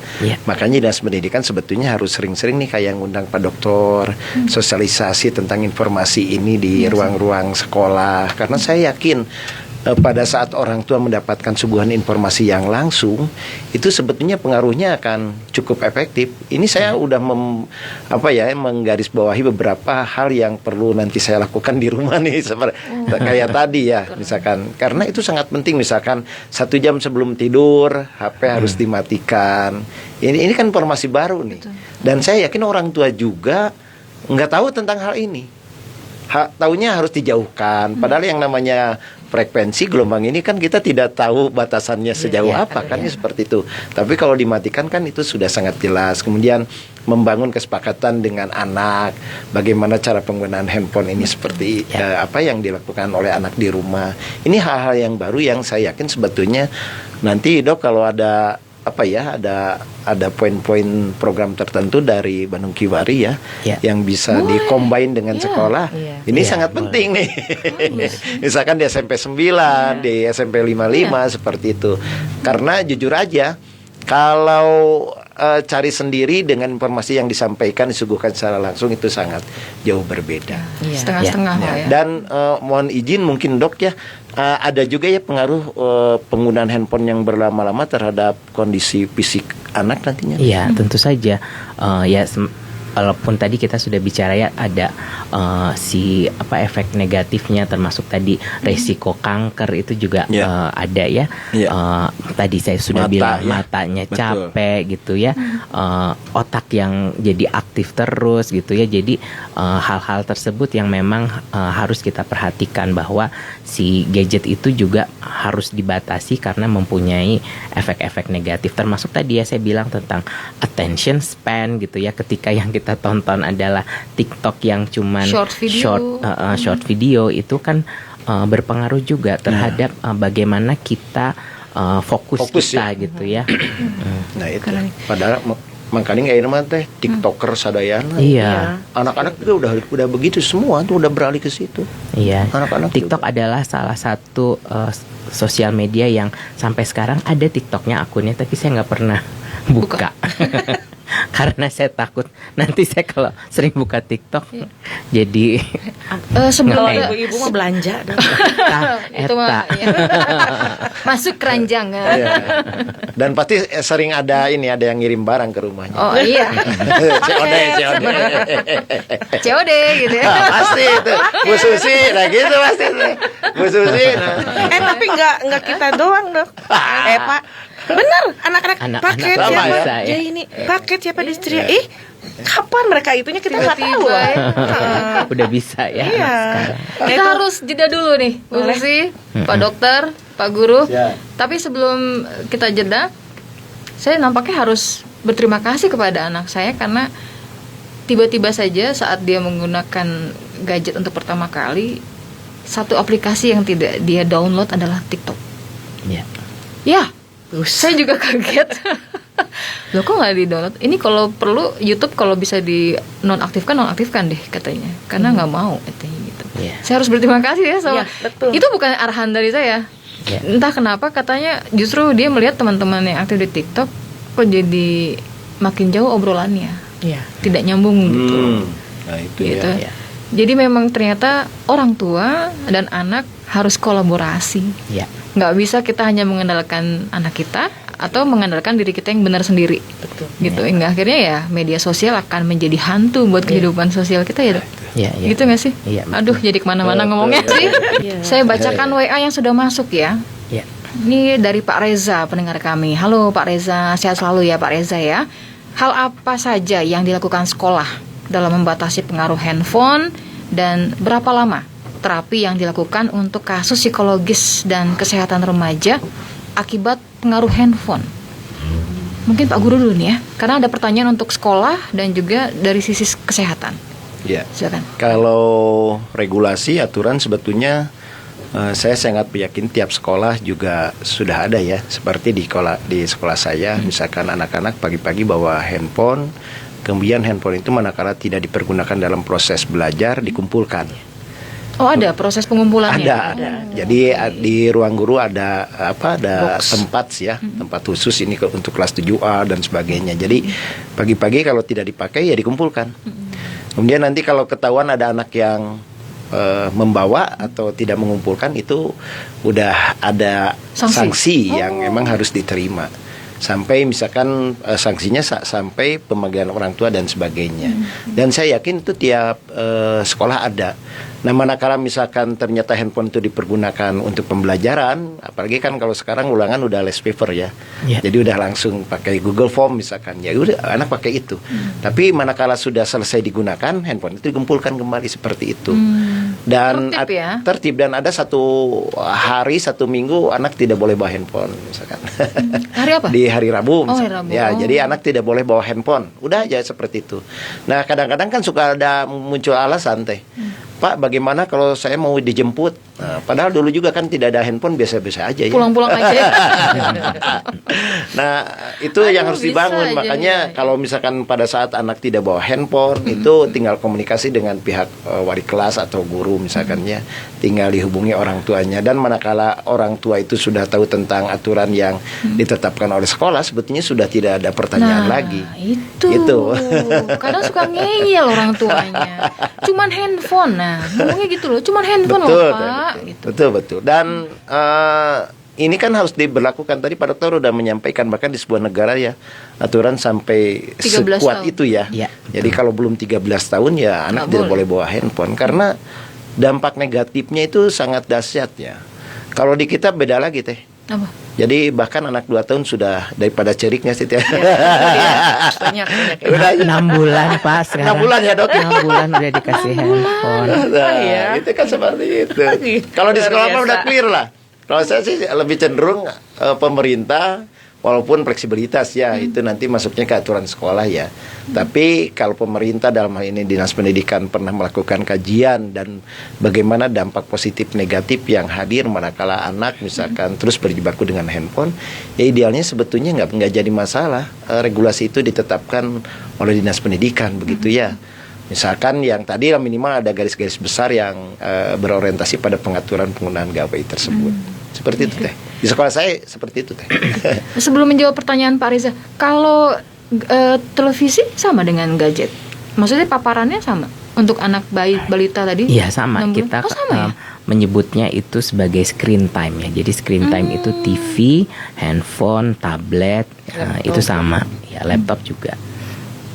Makanya Dinas Pendidikan sebetulnya harus sering-sering nih kayak ngundang Pak Dokter, sosialisasi tentang informasi ini di ruang-ruang sekolah. Karena saya yakin pada saat orang tua mendapatkan suguhan informasi yang langsung, itu sebetulnya pengaruhnya akan cukup efektif. Ini saya udah menggarisbawahi beberapa hal yang perlu nanti saya lakukan di rumah nih, seperti kayak tadi ya, misalkan karena itu sangat penting. Misalkan 1 jam sebelum tidur HP harus dimatikan. Ini kan informasi baru nih. Dan saya yakin orang tua juga nggak tahu tentang hal ini. Taunya harus dijauhkan. Padahal yang namanya frekuensi gelombang ini kan kita tidak tahu batasannya sejauh apa kan, seperti itu. Tapi kalau dimatikan kan itu sudah sangat jelas. Kemudian membangun kesepakatan dengan anak, bagaimana cara penggunaan handphone ini seperti apa yang dilakukan oleh anak di rumah. Ini hal-hal yang baru yang saya yakin sebetulnya nanti Dok kalau ada apa ya, ada poin-poin program tertentu dari Bandung Kiwari ya, Ya. yang bisa dikombin dengan sekolah. Ini Ya, sangat boleh. penting nih. Misalkan di SMP 9, di SMP 55 seperti itu. Karena jujur aja, kalau cari sendiri dengan informasi yang disampaikan disuguhkan secara langsung itu sangat jauh berbeda. Setengah-setengah lah ya. Dan mohon izin mungkin Dok ya, ada juga ya pengaruh penggunaan handphone yang berlama-lama terhadap kondisi fisik anak nantinya. Iya, tentu saja. Walaupun tadi kita sudah bicara ya ada si efek negatifnya, termasuk tadi resiko kanker itu juga ada ya. Tadi saya sudah bilang matanya Betul. capek gitu ya, otak yang jadi aktif terus gitu ya. Jadi hal-hal tersebut yang memang harus kita perhatikan, bahwa si gadget itu juga harus dibatasi karena mempunyai efek-efek negatif, termasuk tadi ya saya bilang tentang attention span gitu ya. Ketika yang kita tonton adalah TikTok yang cuman short video itu kan berpengaruh juga terhadap bagaimana kita fokus kita ya. gitu ya. Nah itu. Padahal makanya kayak mah teh TikToker sadayana. Iya. Anak-anak juga udah begitu semua tuh, udah beralih ke situ. Iya. Anak-anak TikTok adalah salah satu sosial media yang sampai sekarang ada TikToknya akunnya, tapi saya nggak pernah buka. Karena saya takut nanti saya kalau sering buka TikTok jadi Sebelum Kalau ada ibu-ibu mah belanja deh. itu mah ya. Masuk keranjang ya. Iya. Dan pasti sering ada yang ngirim barang ke rumahnya. Oh iya, COD. COD gitu ya. Nah, pasti itu Bu Susi, nah gitu pasti itu Bu Susi. Nah. Tapi nggak kita doang Dok. Pak, benar anak-anak Anak-anak paket sama siapa? bisa, ya. Ya ini paket siapa di Istria? Kapan mereka itunya kita nggak tahu. Tiba-tiba ya. udah bisa ya Iya. sekarang. Kita harus jeda dulu nih, Bu Susi, Pak Dokter, Pak Guru. Ya. Tapi sebelum kita jeda, saya nampaknya harus berterima kasih kepada anak saya karena tiba-tiba saja saat dia menggunakan gadget untuk pertama kali, satu aplikasi yang tidak dia download adalah TikTok. Ya. Ya, saya juga kaget. Loh kok nggak di-download? Ini kalau perlu YouTube kalau bisa di nonaktifkan deh katanya. Karena nggak mau katanya gitu. Iya. Saya harus berterima kasih ya sama. Iya, betul. Itu bukan arahan dari saya. Iya. Entah kenapa katanya justru dia melihat teman-teman yang aktif di TikTok kok jadi makin jauh obrolannya. Iya. Tidak nyambung gitu. Nah itu Gitu. ya. Jadi memang ternyata orang tua dan anak harus kolaborasi. Ya. Nggak bisa kita hanya mengandalkan anak kita atau mengandalkan diri kita yang benar sendiri. Betul. Gitu. Hingga akhirnya ya media sosial akan menjadi hantu buat kehidupan sosial kita ya, Dok? Ya, ya. Gitu nggak sih? Iya, betul. Aduh, jadi kemana-mana ngomongnya sih. Saya bacakan WA yang sudah masuk ya. Ya. Ini dari Pak Reza, pendengar kami. Halo Pak Reza, sehat selalu ya Pak Reza ya. Hal apa saja yang dilakukan sekolah dalam membatasi pengaruh handphone dan berapa lama terapi yang dilakukan untuk kasus psikologis dan kesehatan remaja akibat pengaruh handphone? Mungkin Pak Guru dulu nih ya, karena ada pertanyaan untuk sekolah dan juga dari sisi kesehatan. Ya. Silakan. Kalau regulasi aturan sebetulnya saya sangat yakin tiap sekolah juga sudah ada ya. Seperti di sekolah saya, misalkan anak-anak pagi-pagi bawa handphone, kemudian handphone itu manakala tidak dipergunakan dalam proses belajar dikumpulkan. Oh, ada proses pengumpulannya. Ada. Jadi di ruang guru ada tempat sih ya, tempat khusus ini untuk kelas 7A dan sebagainya. Jadi pagi-pagi kalau tidak dipakai ya dikumpulkan. Kemudian nanti kalau ketahuan ada anak yang membawa atau tidak mengumpulkan, itu udah ada sanksi yang memang harus diterima. Sampai misalkan sanksinya sampai pemanggilan orang tua dan sebagainya. Dan saya yakin itu tiap sekolah ada. Nah, manakala misalkan ternyata handphone itu dipergunakan untuk pembelajaran, apalagi kan kalau sekarang ulangan udah less paper ya. Jadi udah langsung pakai Google Form misalkan. Ya udah anak pakai itu. Tapi manakala sudah selesai digunakan, handphone itu dikumpulkan kembali seperti itu. Dan tertib dan ada satu hari, satu minggu anak tidak boleh bawa handphone misalkan. Hari apa? Di hari Rabu misalkan. Hari Rabu. Ya, jadi anak tidak boleh bawa handphone. Udah aja seperti itu. Nah, kadang-kadang kan suka ada muncul alasan teh. Pak, bagaimana kalau saya mau dijemput? Nah, padahal dulu juga kan tidak ada handphone, biasa-biasa aja ya. Pulang-pulang aja. Nah, itu yang harus bisa dibangun. aja, Makanya ya. kalau misalkan pada saat anak tidak bawa handphone, itu tinggal komunikasi dengan pihak wali kelas atau guru misalkan ya. Tinggal dihubungi orang tuanya, dan manakala orang tua itu sudah tahu tentang aturan yang ditetapkan oleh sekolah, sebetulnya sudah tidak ada pertanyaan lagi. Itu. Gitu. Kadang suka ngeyel orang tuanya. Cuman handphone. Nah, ngomongnya gitu loh. Cuman handphone Betul, loh, Pak. Gitu. betul. Dan ini kan harus diberlakukan. Tadi Pak Dokter udah menyampaikan, bahkan di sebuah negara ya aturan sampai 13 sekuat tahun. itu ya. Ya, Jadi kalau belum 13 tahun ya anak tidak boleh bawa handphone, karena dampak negatifnya itu sangat dahsyat ya. Kalau di kita beda lagi teh. Apa? Jadi bahkan anak 2 tahun sudah daripada ceriknya sih teh. Banyak. Udah 6 bulan Pak sekarang. 6 bulan ya, Dok? 6 bulan udah dikasih handphone. Nah, iya. itu kan seperti itu. Gitu, Kalau di sekolah luar mah udah biasa. clear lah. Kalau saya sih lebih cenderung pemerintah, walaupun fleksibilitas ya, itu nanti masuknya ke aturan sekolah ya. Tapi kalau pemerintah, dalam hal ini Dinas Pendidikan, pernah melakukan kajian dan bagaimana dampak positif negatif yang hadir manakala anak misalkan terus berjibaku dengan handphone, ya idealnya sebetulnya nggak jadi masalah. Regulasi itu ditetapkan oleh Dinas Pendidikan begitu ya. Misalkan yang tadi minimal ada garis-garis besar yang berorientasi pada pengaturan penggunaan gawai tersebut. Seperti itu teh. Di sekolah saya seperti itu teh. Sebelum menjawab pertanyaan Pak Reza, kalau televisi sama dengan gadget? Maksudnya paparannya sama untuk anak balita tadi? Iya sama, 6 bulan? kita Oh, sama ya? menyebutnya itu sebagai screen time ya. Jadi screen time itu TV, handphone, tablet, itu sama. Ya laptop juga.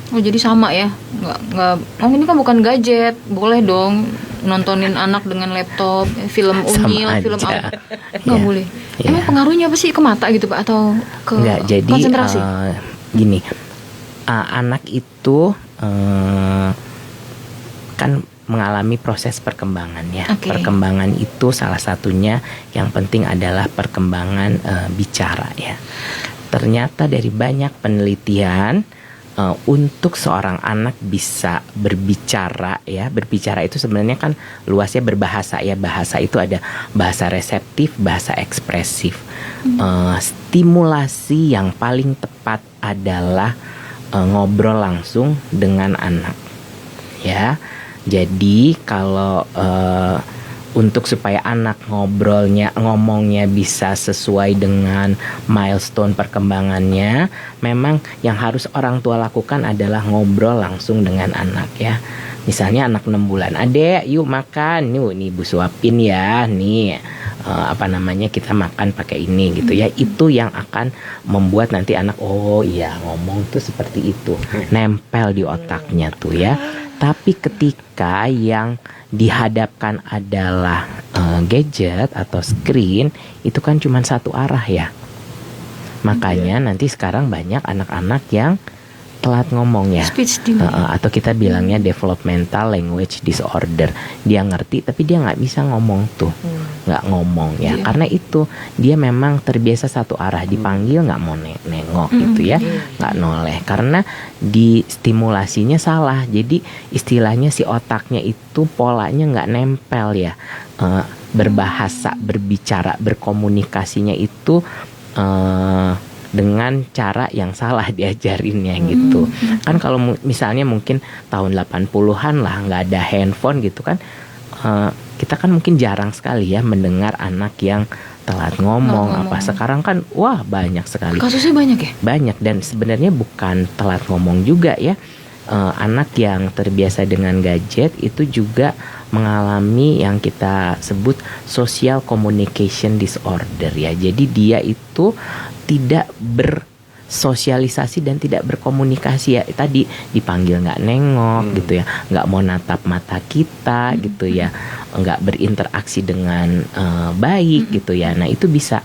Oh jadi sama ya? Nggak. Oh ini kan bukan gadget, boleh dong nontonin anak dengan laptop, film unyil, Sama film aja. apa? Nggak Ya. boleh. Ya. Emang pengaruhnya apa sih ke mata gitu Pak atau ke Enggak, jadi konsentrasi? gini, anak itu kan mengalami proses perkembangan ya. Oke. Perkembangan itu salah satunya yang penting adalah perkembangan bicara ya. Ternyata dari banyak penelitian untuk seorang anak bisa berbicara ya, berbicara itu sebenarnya kan luasnya berbahasa ya. Bahasa itu ada bahasa reseptif, bahasa ekspresif. Stimulasi yang paling tepat adalah ngobrol langsung dengan anak ya. Jadi kalau untuk supaya anak ngomongnya bisa sesuai dengan milestone perkembangannya, memang yang harus orang tua lakukan adalah ngobrol langsung dengan anak ya. Misalnya anak 6 bulan, adek yuk makan, nih ibu suapin ya, nih kita makan pakai ini gitu ya. Itu yang akan membuat nanti anak, oh iya ngomong tuh seperti itu, nempel di otaknya tuh ya. Tapi ketika yang dihadapkan adalah gadget atau screen, itu kan cuma satu arah ya. Makanya nanti sekarang banyak anak-anak yang telat ngomong ya. Speech delay. Atau kita bilangnya developmental language disorder. Dia ngerti tapi dia nggak bisa ngomong tuh, nggak ngomong ya. Karena itu dia memang terbiasa satu arah, dipanggil nggak mau nengok gitu ya, nggak noleh. Karena di stimulasinya salah. Jadi istilahnya si otaknya itu polanya nggak nempel ya. Berbahasa, berbicara, berkomunikasinya itu dengan cara yang salah diajarinnya gitu. Kan kalau misalnya mungkin tahun 80-an lah nggak ada handphone gitu kan, kita kan mungkin jarang sekali ya mendengar anak yang telat ngomong apa. Sekarang kan wah banyak sekali. Kasusnya banyak ya? Banyak, dan sebenarnya bukan telat ngomong juga ya. Anak yang terbiasa dengan gadget itu juga mengalami yang kita sebut social communication disorder ya. Jadi dia itu tidak bersosialisasi dan tidak berkomunikasi ya. Tadi dipanggil nggak nengok gitu ya, nggak mau natap mata kita gitu ya, nggak berinteraksi dengan baik gitu ya. Nah itu bisa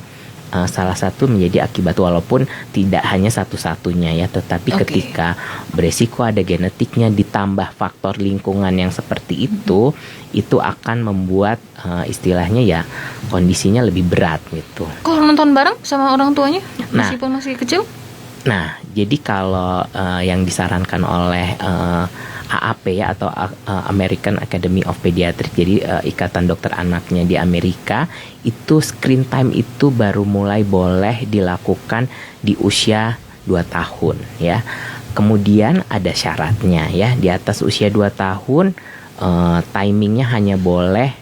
salah satu menjadi akibat, walaupun tidak hanya satu-satunya ya, tetapi ketika beresiko ada genetiknya ditambah faktor lingkungan yang seperti itu akan membuat istilahnya ya kondisinya lebih berat gitu. Kalau nonton bareng sama orang tuanya Nah. meskipun masih kecil? Nah, jadi kalau yang disarankan oleh AA AP ya, atau American Academy of Pediatrics, jadi ikatan dokter anaknya di Amerika, itu screen time itu baru mulai boleh dilakukan di usia 2 tahun ya. Kemudian ada syaratnya ya, di atas usia 2 tahun timingnya hanya boleh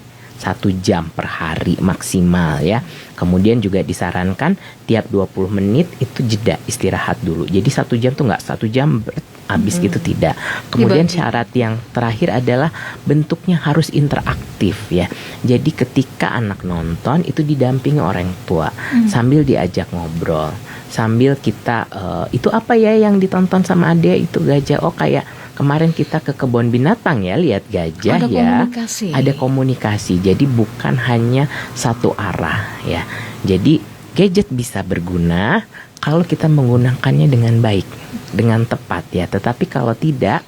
1 jam per hari maksimal ya. Kemudian juga disarankan tiap 20 menit itu jeda istirahat dulu. Jadi 1 jam tuh nggak 1 jam habis gitu, tidak. Kemudian syarat yang terakhir adalah bentuknya harus interaktif ya. Jadi ketika anak nonton itu didampingi orang tua sambil diajak ngobrol, sambil kita itu apa ya yang ditonton sama adik itu gajah, oh kayak kemarin kita ke kebun binatang ya, lihat gajah ya. Ada komunikasi. Jadi bukan hanya satu arah ya. Jadi gadget bisa berguna kalau kita menggunakannya dengan baik, dengan tepat ya. Tetapi kalau tidak,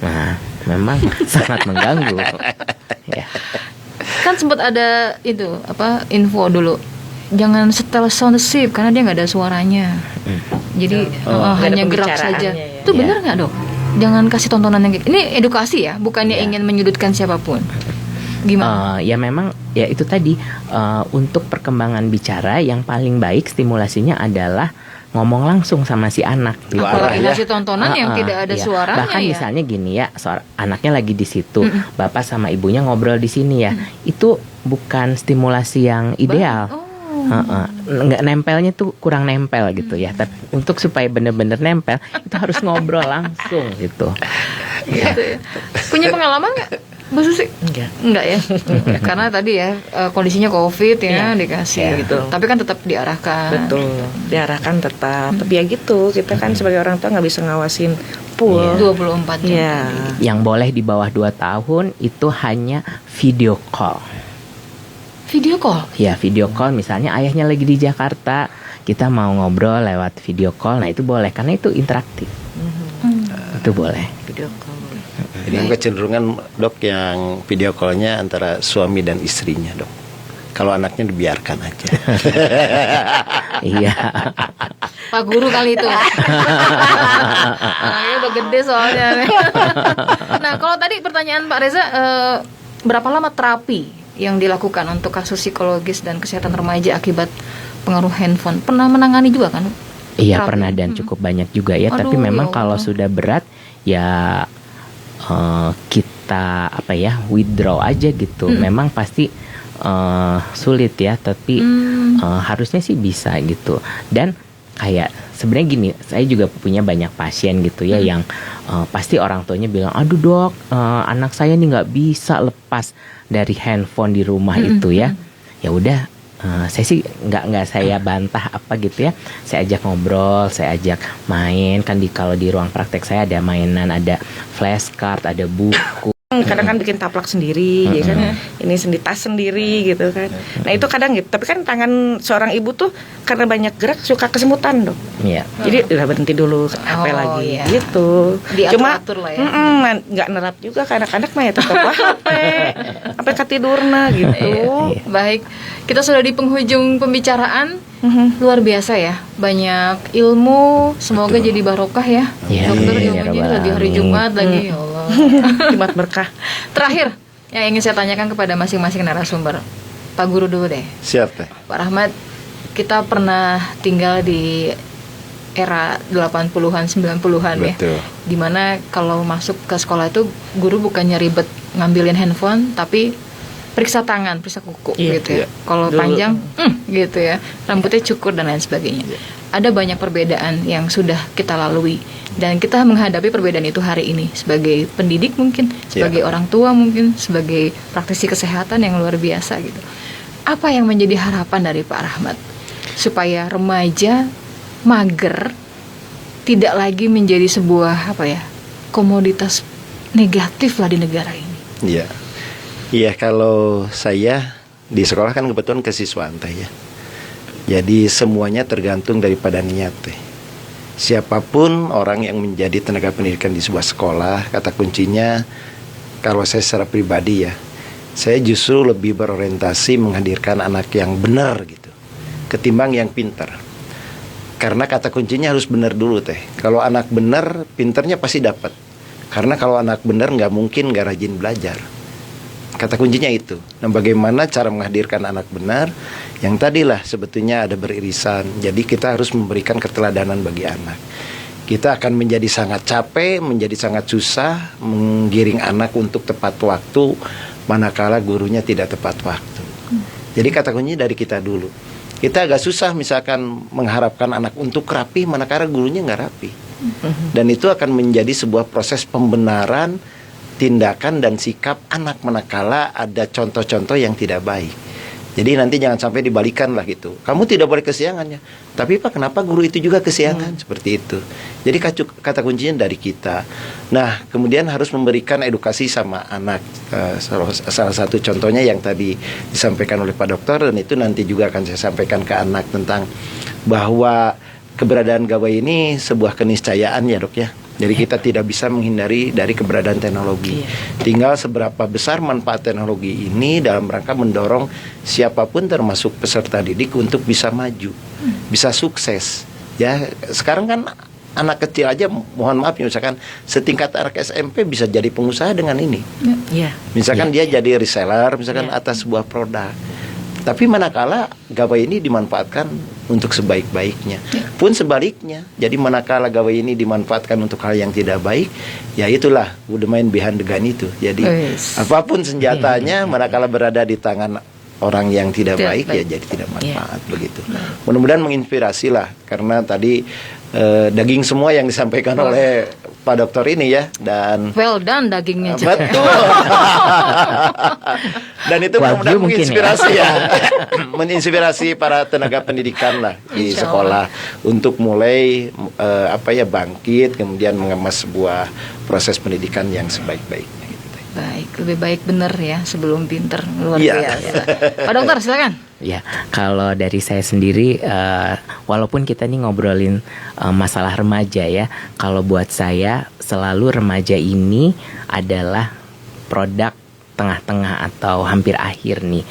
nah memang sangat mengganggu. Ya. Kan sempat ada itu info dulu, jangan setel sound safe karena dia nggak ada suaranya. Jadi hanya gerak saja. Ya. Itu benar nggak dok? Jangan kasih tontonan yang ini edukasi ya, bukannya ingin menyudutkan siapapun. Gimana? Ya memang ya itu tadi, untuk perkembangan bicara yang paling baik stimulasinya adalah ngomong langsung sama si anak. Apalagi kasih tontonan yang tidak ada suaranya. Bahkan misalnya gini ya, anaknya lagi di situ, bapak sama ibunya ngobrol di sini ya, itu bukan stimulasi yang ideal. Nggak nempelnya tuh kurang nempel gitu ya. Tapi untuk supaya bener-bener nempel itu harus ngobrol langsung gitu. Gitu ya. Punya pengalaman nggak, Bu Susi? Enggak ya. Karena tadi ya kondisinya COVID ya, dikasih gitu. Tapi kan tetap diarahkan. Betul, diarahkan tetap. Tapi ya gitu, kita kan sebagai orang tua nggak bisa ngawasin full 24 jam. Iya. Yang boleh di bawah 2 tahun itu hanya video call. Video call? Ya, video call, misalnya ayahnya lagi di Jakarta, kita mau ngobrol lewat video call, nah itu boleh karena itu interaktif. Itu boleh. Video call. Jadi kecenderungan dok yang video callnya antara suami dan istrinya dok. Kalau anaknya dibiarkan aja. Iya. Pak Guru kali itu. Anaknya udah gede soalnya. Nah kalau tadi pertanyaan Pak Reza, berapa lama terapi yang dilakukan untuk kasus psikologis dan kesehatan remaja akibat pengaruh handphone? Pernah menangani juga kan? Iya pernah dan cukup banyak juga ya. Tapi memang kalau sudah berat ya kita withdraw aja gitu. Memang pasti sulit ya. Tapi harusnya sih bisa gitu. Dan kayak sebenarnya gini, saya juga punya banyak pasien gitu ya yang pasti orang tuanya bilang, aduh dok, anak saya nih nggak bisa lepas dari handphone di rumah itu ya. Ya udah, saya sih nggak saya bantah apa gitu ya. Saya ajak ngobrol, saya ajak main kan kalau di ruang praktek saya ada mainan, ada flashcard, ada buku. Kadang kan bikin taplak sendiri, ya kan, ini tas sendiri gitu kan. Nah itu kadang gitu. Tapi kan tangan seorang ibu tuh karena banyak gerak suka kesemutan dok. Iya. Jadi udah berhenti dulu, HP lagi gitu. Diatur-atur lah ya. Nggak nerap juga kadang-kadang mah ya tetap HP, sampai ketidurna gitu. Baik, kita sudah di penghujung pembicaraan. Luar biasa ya, banyak ilmu. Semoga jadi barokah ya. Dokter ilmunya lagi hari Jumat lagi, ya Allah. Jumat berkah. Terakhir yang ingin saya tanyakan kepada masing-masing narasumber, Pak Guru dulu deh. Siap teh. Pak Rahmat, kita pernah tinggal di era 80-an, 90-an ya. Dimana kalau masuk ke sekolah itu guru bukannya ribet ngambilin handphone, tapi periksa tangan, periksa kuku gitu ya. Kalau panjang, gitu ya. Rambutnya cukur dan lain sebagainya. Ada banyak perbedaan yang sudah kita lalui dan kita menghadapi perbedaan itu hari ini sebagai pendidik mungkin, sebagai orang tua mungkin, sebagai praktisi kesehatan yang luar biasa gitu. Apa yang menjadi harapan dari Pak Rahmat supaya remaja mager tidak lagi menjadi sebuah komoditas negatif lah di negara ini? Iya. Iya, kalau saya di sekolah kan kebetulan kesiswaan teh ya. Jadi semuanya tergantung daripada niat teh. Siapapun orang yang menjadi tenaga pendidikan di sebuah sekolah, kata kuncinya kalau saya secara pribadi ya, saya justru lebih berorientasi menghadirkan anak yang benar gitu, ketimbang yang pintar. Karena kata kuncinya harus benar dulu teh. Kalau anak benar, pintarnya pasti dapat. Karena kalau anak benar nggak mungkin nggak rajin belajar. Kata kuncinya itu. Nah, bagaimana cara menghadirkan anak benar? Yang tadilah sebetulnya ada beririsan. Jadi kita harus memberikan keteladanan bagi anak. Kita akan menjadi sangat capek, menjadi sangat susah menggiring anak untuk tepat waktu, manakala gurunya tidak tepat waktu. Jadi kata kuncinya dari kita dulu. Kita agak susah misalkan mengharapkan anak untuk rapi, manakala gurunya nggak rapi. Dan itu akan menjadi sebuah proses pembenaran tindakan dan sikap anak manakala ada contoh-contoh yang tidak baik. Jadi nanti jangan sampai dibalikan lah gitu. Kamu tidak boleh kesiangannya. Tapi Pak, kenapa guru itu juga kesiangan? Seperti itu. Jadi kata kuncinya dari kita. Nah, kemudian harus memberikan edukasi sama anak. Salah satu contohnya yang tadi disampaikan oleh Pak Dokter, dan itu nanti juga akan saya sampaikan ke anak tentang bahwa keberadaan gawai ini sebuah keniscayaan ya Dok ya. Jadi kita tidak bisa menghindari dari keberadaan teknologi. Tinggal seberapa besar manfaat teknologi ini dalam rangka mendorong siapapun termasuk peserta didik untuk bisa maju, bisa sukses. Ya, sekarang kan anak kecil aja, mohon maaf ya, misalkan setingkat anak SMP bisa jadi pengusaha dengan ini. Misalkan dia jadi reseller, misalkan atas sebuah produk. Tapi manakala gawai ini dimanfaatkan untuk sebaik-baiknya, pun sebaliknya. Jadi manakala gawai ini dimanfaatkan untuk hal yang tidak baik, ya itulah the man behind the gun itu. Jadi apapun senjatanya, manakala berada di tangan orang yang tidak baik, ya jadi tidak manfaat begitu. Mudah-mudahan menginspirasi lah, karena tadi daging semua yang disampaikan oleh Pak Dokter ini ya, dan well done dagingnya juga. Betul. Dan itu mudah-mudahan menginspirasi ya, menginspirasi para tenaga pendidikan lah di sekolah untuk mulai bangkit, kemudian mengemas sebuah proses pendidikan yang sebaik-baiknya. Baik, lebih baik benar ya sebelum pinter, luar biasa. Pak Dokter silakan. Ya, kalau dari saya sendiri, walaupun kita nih ngobrolin masalah remaja ya, kalau buat saya selalu remaja ini adalah produk tengah-tengah atau hampir akhir nih.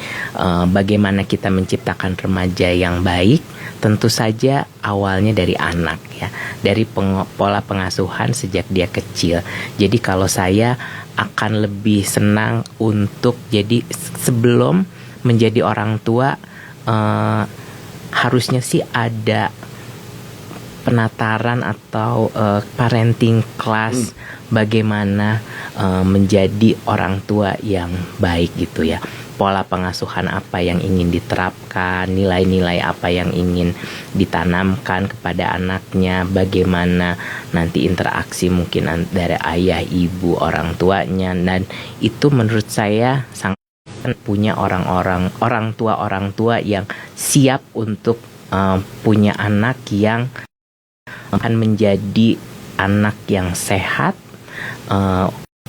Bagaimana kita menciptakan remaja yang baik? Tentu saja awalnya dari anak ya, dari pola pengasuhan sejak dia kecil. Jadi kalau saya akan lebih senang untuk jadi sebelum menjadi orang tua, harusnya sih ada penataran atau parenting class bagaimana menjadi orang tua yang baik gitu ya. Pola pengasuhan apa yang ingin diterapkan, nilai-nilai apa yang ingin ditanamkan kepada anaknya, bagaimana nanti interaksi mungkin dari ayah, ibu, orang tuanya, dan itu menurut saya sangat punya orang tua yang siap untuk punya anak yang akan menjadi anak yang sehat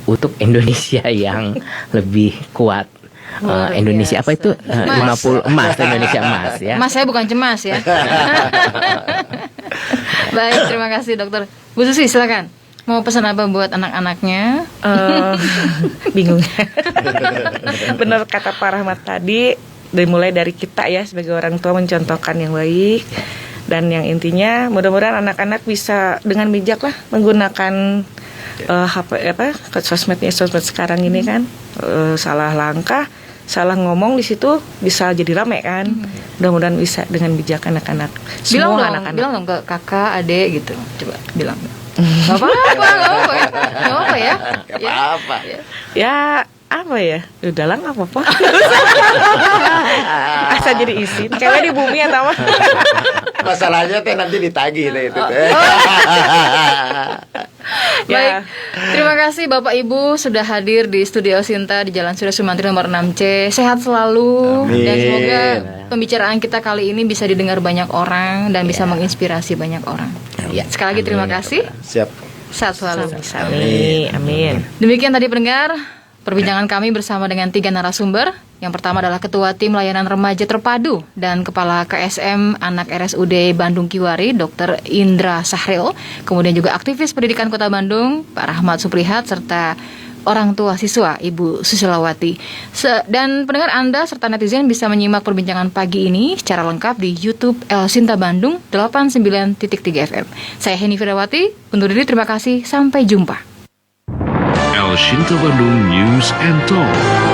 untuk Indonesia yang lebih kuat. Indonesia apa itu 50 emas, Indonesia emas ya. Mas, saya bukan cemas ya. Baik, terima kasih Dokter. Bu Susi silakan. Mau pesan apa buat anak-anaknya? Bingung. Benar kata Pak Rahmat tadi, dimulai dari kita ya sebagai orang tua mencontohkan yang baik, dan yang intinya mudah-mudahan anak-anak bisa dengan bijak lah menggunakan sosmed sekarang ini kan, salah langkah, salah ngomong di situ bisa jadi rame kan. Mudah-mudahan bisa dengan bijak anak-anak. Semua anak-anak. Bilang dong ke kakak, adik gitu. Coba bilang. Gak apa-apa ya. Ya apa ya? Udahlah nggak apa-apa. Asa jadi isi. Kayak di bumi atau apa? Masalahnya teh nanti ditagih deh itu. Baik, terima kasih Bapak Ibu sudah hadir di Studio Sinta di Jalan Surya Sumantri nomor 6C. Sehat selalu. Amin. Dan semoga pembicaraan kita kali ini bisa didengar banyak orang dan bisa menginspirasi banyak orang. Sekali lagi terima kasih. Siap. Sehat selalu. Amin. Demikian tadi pendengar perbincangan kami bersama dengan 3 narasumber. Yang pertama adalah Ketua Tim Layanan Remaja Terpadu dan Kepala KSM Anak RSUD Bandung Kiwari, Dr. Indra Sahril. Kemudian juga aktivis pendidikan Kota Bandung, Pak Rahmat Suprihat, serta orang tua siswa, Ibu Susilawati. Dan pendengar Anda serta netizen bisa menyimak perbincangan pagi ini secara lengkap di YouTube El Sinta Bandung 89.3 FM. Saya Heni Firdawati, undur diri, terima kasih, sampai jumpa. El Shinta Bandung News and Talk.